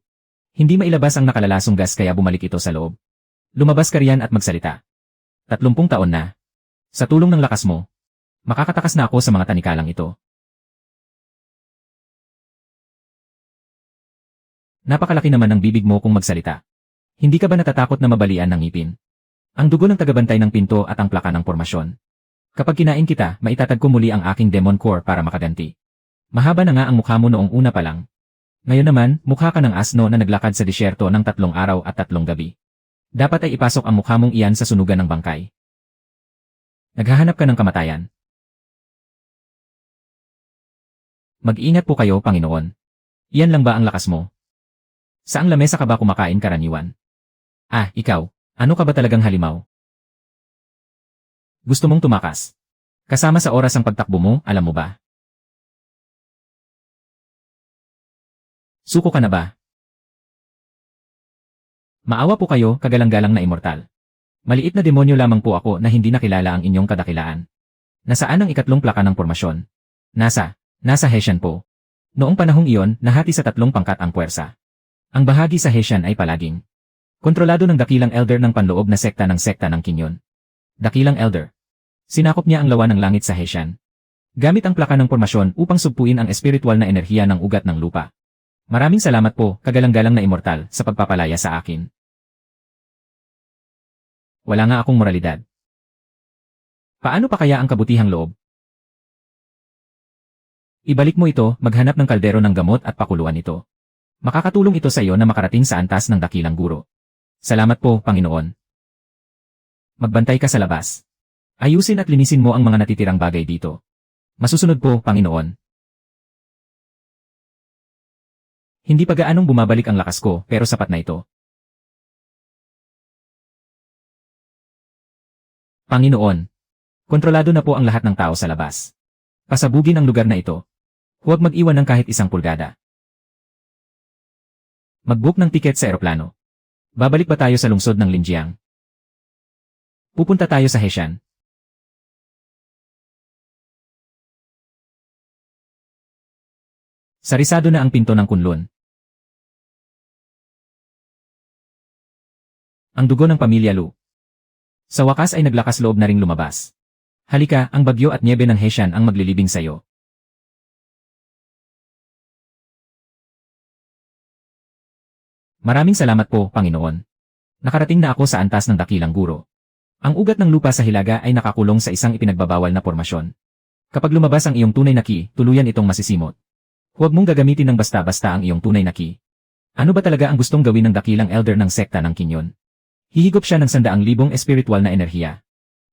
Hindi mailabas ang nakalalasong gas kaya bumalik ito sa loob. Lumabas ka riyan at magsalita. 30 taon na. Sa tulong ng lakas mo, makakatakas na ako sa mga tanikalang ito. Napakalaki naman ng bibig mo kung magsalita. Hindi ka ba natatakot na mabalian ng ngipin? Ang dugo ng tagabantay ng pinto at ang plaka ng pormasyon. Kapag kinain kita, maitatag ko muli ang aking demon core para makaganti. Mahaba na nga ang mukha mo noong una pa lang. Ngayon naman, mukha ka ng asno na naglakad sa disyerto ng 3 araw at 3 gabi. Dapat ay ipasok ang mukha mong iyan sa sunugan ng bangkay. Naghahanap ka ng kamatayan. Mag-ingat po kayo, Panginoon. Iyan lang ba ang lakas mo? Saang lamesa ka ba kumakain karaniwan? Ah, ikaw, ano ka ba talagang halimaw? Gusto mong tumakas? Kasama sa oras ang pagtakbo mo, alam mo ba? Suko ka na ba? Maawa po kayo, kagalang-galang na immortal. Maliit na demonyo lamang po ako na hindi nakilala ang inyong kadakilaan. Nasaan ang 3 plaka ng pormasyon? Nasa Hessian po. Noong panahong iyon, nahati sa 3 pangkat ang puwersa. Ang bahagi sa Hessian ay palaging kontrolado ng dakilang elder ng panloob na sekta ng Kinyon. Dakilang elder. Sinakop niya ang lawa ng langit sa Hessian. Gamit ang plaka ng pormasyon upang sugpuin ang espiritual na enerhiya ng ugat ng lupa. Maraming salamat po, kagalang-galang na immortal, sa pagpapalaya sa akin. Wala nga akong moralidad. Paano pa kaya ang kabutihang loob? Ibalik mo ito, maghanap ng kaldero ng gamot at pakuluan ito. Makakatulong ito sa iyo na makarating sa antas ng dakilang guro. Salamat po, Panginoon. Magbantay ka sa labas. Ayusin at linisin mo ang mga natitirang bagay dito. Masusunod po, Panginoon. Hindi pa gaanong bumabalik ang lakas ko, pero sapat na ito. Panginoon. Kontrolado na po ang lahat ng tao sa labas. Pasabugin ang lugar na ito. Huwag mag-iwan ng kahit 1 pulgada. Mag-book ng tiket sa eroplano. Babalik ba tayo sa lungsod ng Linjiang? Pupunta tayo sa Hessian. Sarisado na ang pinto ng Kunlun. Ang dugo ng pamilya Lu. Sa wakas ay naglakas loob na ring lumabas. Halika, ang bagyo at niebe ng Hessian ang maglilibing sa iyo. Maraming salamat po, Panginoon. Nakarating na ako sa antas ng dakilang guro. Ang ugat ng lupa sa Hilaga ay nakakulong sa isang ipinagbabawal na pormasyon. Kapag lumabas ang iyong tunay na ki, tuluyan itong masisimot. Huwag mong gagamitin ng basta-basta ang iyong tunay na ki. Ano ba talaga ang gustong gawin ng dakilang elder ng sekta ng Kinyon? Hihigop siya ng 100,000 espiritual na enerhiya.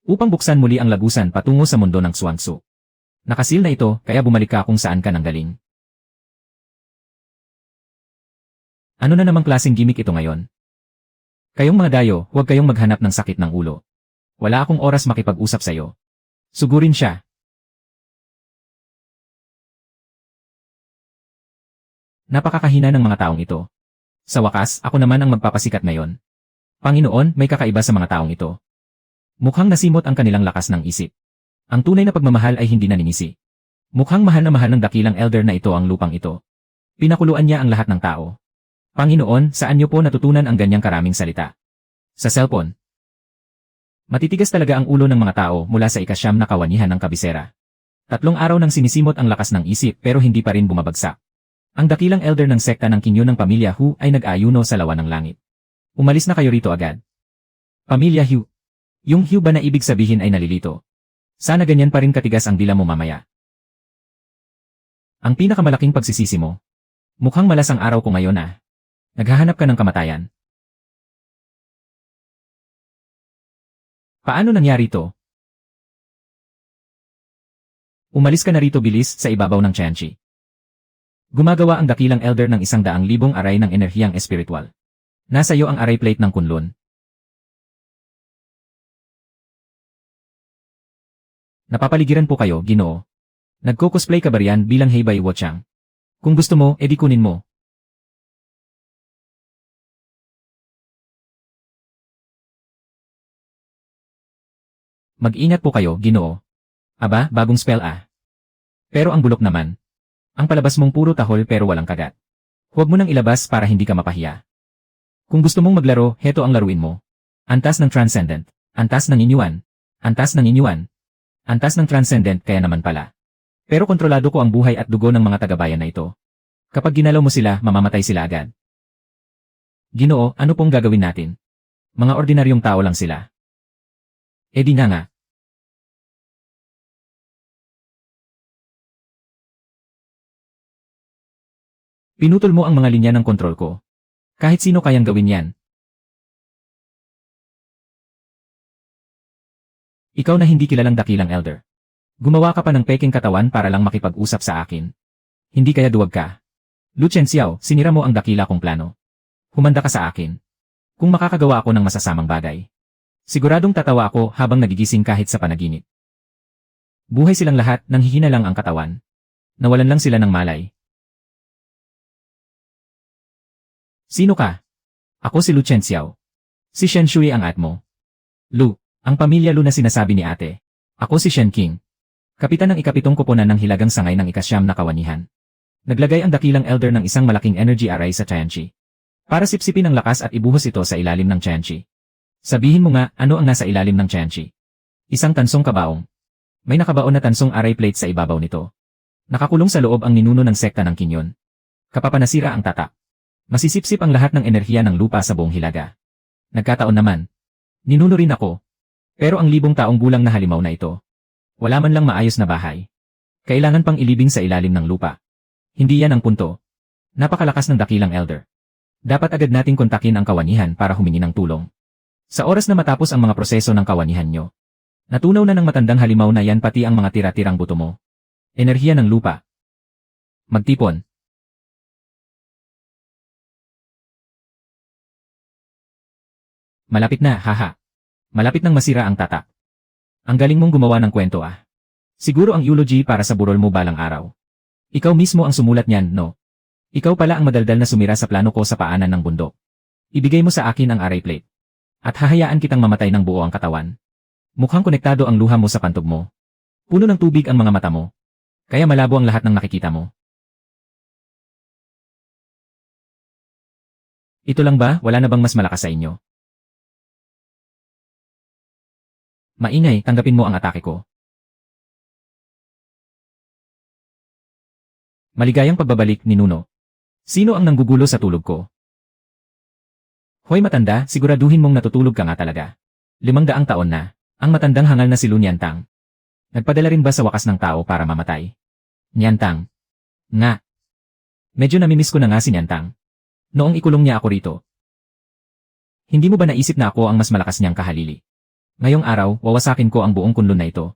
Upang buksan muli ang lagusan patungo sa mundo ng Xuanzu. Nakasil na ito, kaya bumalik ka kung saan ka nanggaling. Ano na namang klaseng gimmick ito ngayon? Kayong mga dayo, huwag kayong maghanap ng sakit ng ulo. Wala akong oras makipag-usap sa'yo. Sugurin siya. Napakakahina ng mga taong ito. Sa wakas, ako naman ang magpapasikat ngayon. Panginoon, may kakaiba sa mga taong ito. Mukhang nasimot ang kanilang lakas ng isip. Ang tunay na pagmamahal ay hindi naninisi. Mukhang mahal na mahal ng dakilang elder na ito ang lupang ito. Pinakuluan niya ang lahat ng tao. Panginoon, saan niyo po natutunan ang ganyang karaming salita? Sa cellphone. Matitigas talaga ang ulo ng mga tao mula sa ikasyam na kawanihan ng kabisera. 3 araw nang sinisimot ang lakas ng isip pero hindi pa rin bumabagsak. Ang dakilang elder ng sekta ng Kinyo ng Pamilya Hu ay nag-ayuno sa lawa ng langit. Umalis na kayo rito agad. Pamilya Hu. Yung Hu ba na ibig sabihin ay nalilito? Sana ganyan pa rin katigas ang dila mo mamaya. Ang pinakamalaking pagsisisi mo. Mukhang malas ang araw ko ngayon ah. Naghahanap ka ng kamatayan. Paano nangyari ito? Umalis ka na rito bilis sa ibabaw ng Tianchi. Gumagawa ang dakilang elder ng 100,000 aray ng enerhiyang espiritual. Nasa iyo ang aray plate ng Kunlun. Napapaligiran po kayo, Ginoo. Nagko-cosplay ka ba riyan bilang Heibei Wochang? Kung gusto mo, edi kunin mo. Mag-ingat po kayo, Ginoo. Aba, bagong spell ah. Pero ang bulok naman. Ang palabas mong puro tahol pero walang kagat. Huwag mo nang ilabas para hindi ka mapahiya. Kung gusto mong maglaro, heto ang laruin mo. Antas ng Transcendent. Antas ng Inyuan. Antas ng Inyuan. Antas ng Transcendent kaya naman pala. Pero kontrolado ko ang buhay at dugo ng mga tagabayan na ito. Kapag ginalaw mo sila, mamamatay sila agad. Ginoo, ano pong gagawin natin? Mga ordinaryong tao lang sila. E di nga nga. Pinutol mo ang mga linya ng kontrol ko. Kahit sino kayang gawin yan. Ikaw na hindi kilalang dakilang elder. Gumawa ka pa ng peking katawan para lang makipag-usap sa akin. Hindi kaya duwag ka. Lu Chenxiao, sinira mo ang dakila kong plano. Humanda ka sa akin. Kung makakagawa ako ng masasamang bagay. Siguradong tatawa ako habang nagigising kahit sa panaginip. Buhay silang lahat nang hihina lang ang katawan. Nawalan lang sila ng malay. Sino ka? Ako si Lu Chenxiao. Si Shen Shui ang at mo. Lu, ang pamilya Lu na sinasabi ni ate. Ako si Shen King. Kapitan ng ikapitong koponan ng hilagang sangay ng ikasyam na kawanihan. Naglagay ang dakilang elder ng isang malaking energy array sa Tianchi. Para sipsipin ang lakas at ibuhos ito sa ilalim ng Tianchi. Sabihin mo nga, ano ang nasa ilalim ng Tianchi? Isang tansong kabaong. May nakabaon na tansong array plate sa ibabaw nito. Nakakulong sa loob ang ninuno ng sekta ng Kinyon. Kapapanasira ang tatak. Masisipsip ang lahat ng enerhiya ng lupa sa buong hilaga. Nagkataon naman. Ninuno rin ako. Pero ang 1,000 taong gulang na halimaw na ito. Wala man lang maayos na bahay. Kailangan pang ilibing sa ilalim ng lupa. Hindi yan ang punto. Napakalakas ng dakilang elder. Dapat agad nating kontakin ang kawanihan para humingi ng tulong. Sa oras na matapos ang mga proseso ng kawanihan nyo. Natunaw na ng matandang halimaw na yan pati ang mga tira-tirang buto mo. Enerhiya ng lupa. Magtipon. Malapit na, haha. Malapit nang masira ang tatak. Ang galing mong gumawa ng kwento ah. Siguro ang eulogy para sa burol mo balang araw. Ikaw mismo ang sumulat niyan, no? Ikaw pala ang madaldal na sumira sa plano ko sa paanan ng bundok. Ibigay mo sa akin ang array plate. At hahayaan kitang mamatay ng buo ang katawan. Mukhang konektado ang luha mo sa pantog mo. Puno ng tubig ang mga mata mo. Kaya malabo ang lahat ng nakikita mo. Ito lang ba, wala na bang mas malakas sa inyo? Maingay, tanggapin mo ang atake ko. Maligayang pagbabalik ni Nuno. Sino ang nanggugulo sa tulog ko? Hoy matanda, siguraduhin mong natutulog ka nga talaga. 500 taon na, ang matandang hangal na si Lu Niantang. Nagpadala rin ba sa wakas ng tao para mamatay? Niantang. Nga. Medyo namimiss ko na nga si Niantang. Noong ikulong niya ako rito. Hindi mo ba naisip na ako ang mas malakas niyang kahalili? Ngayong araw, wawasakin ko ang buong kunlun na ito.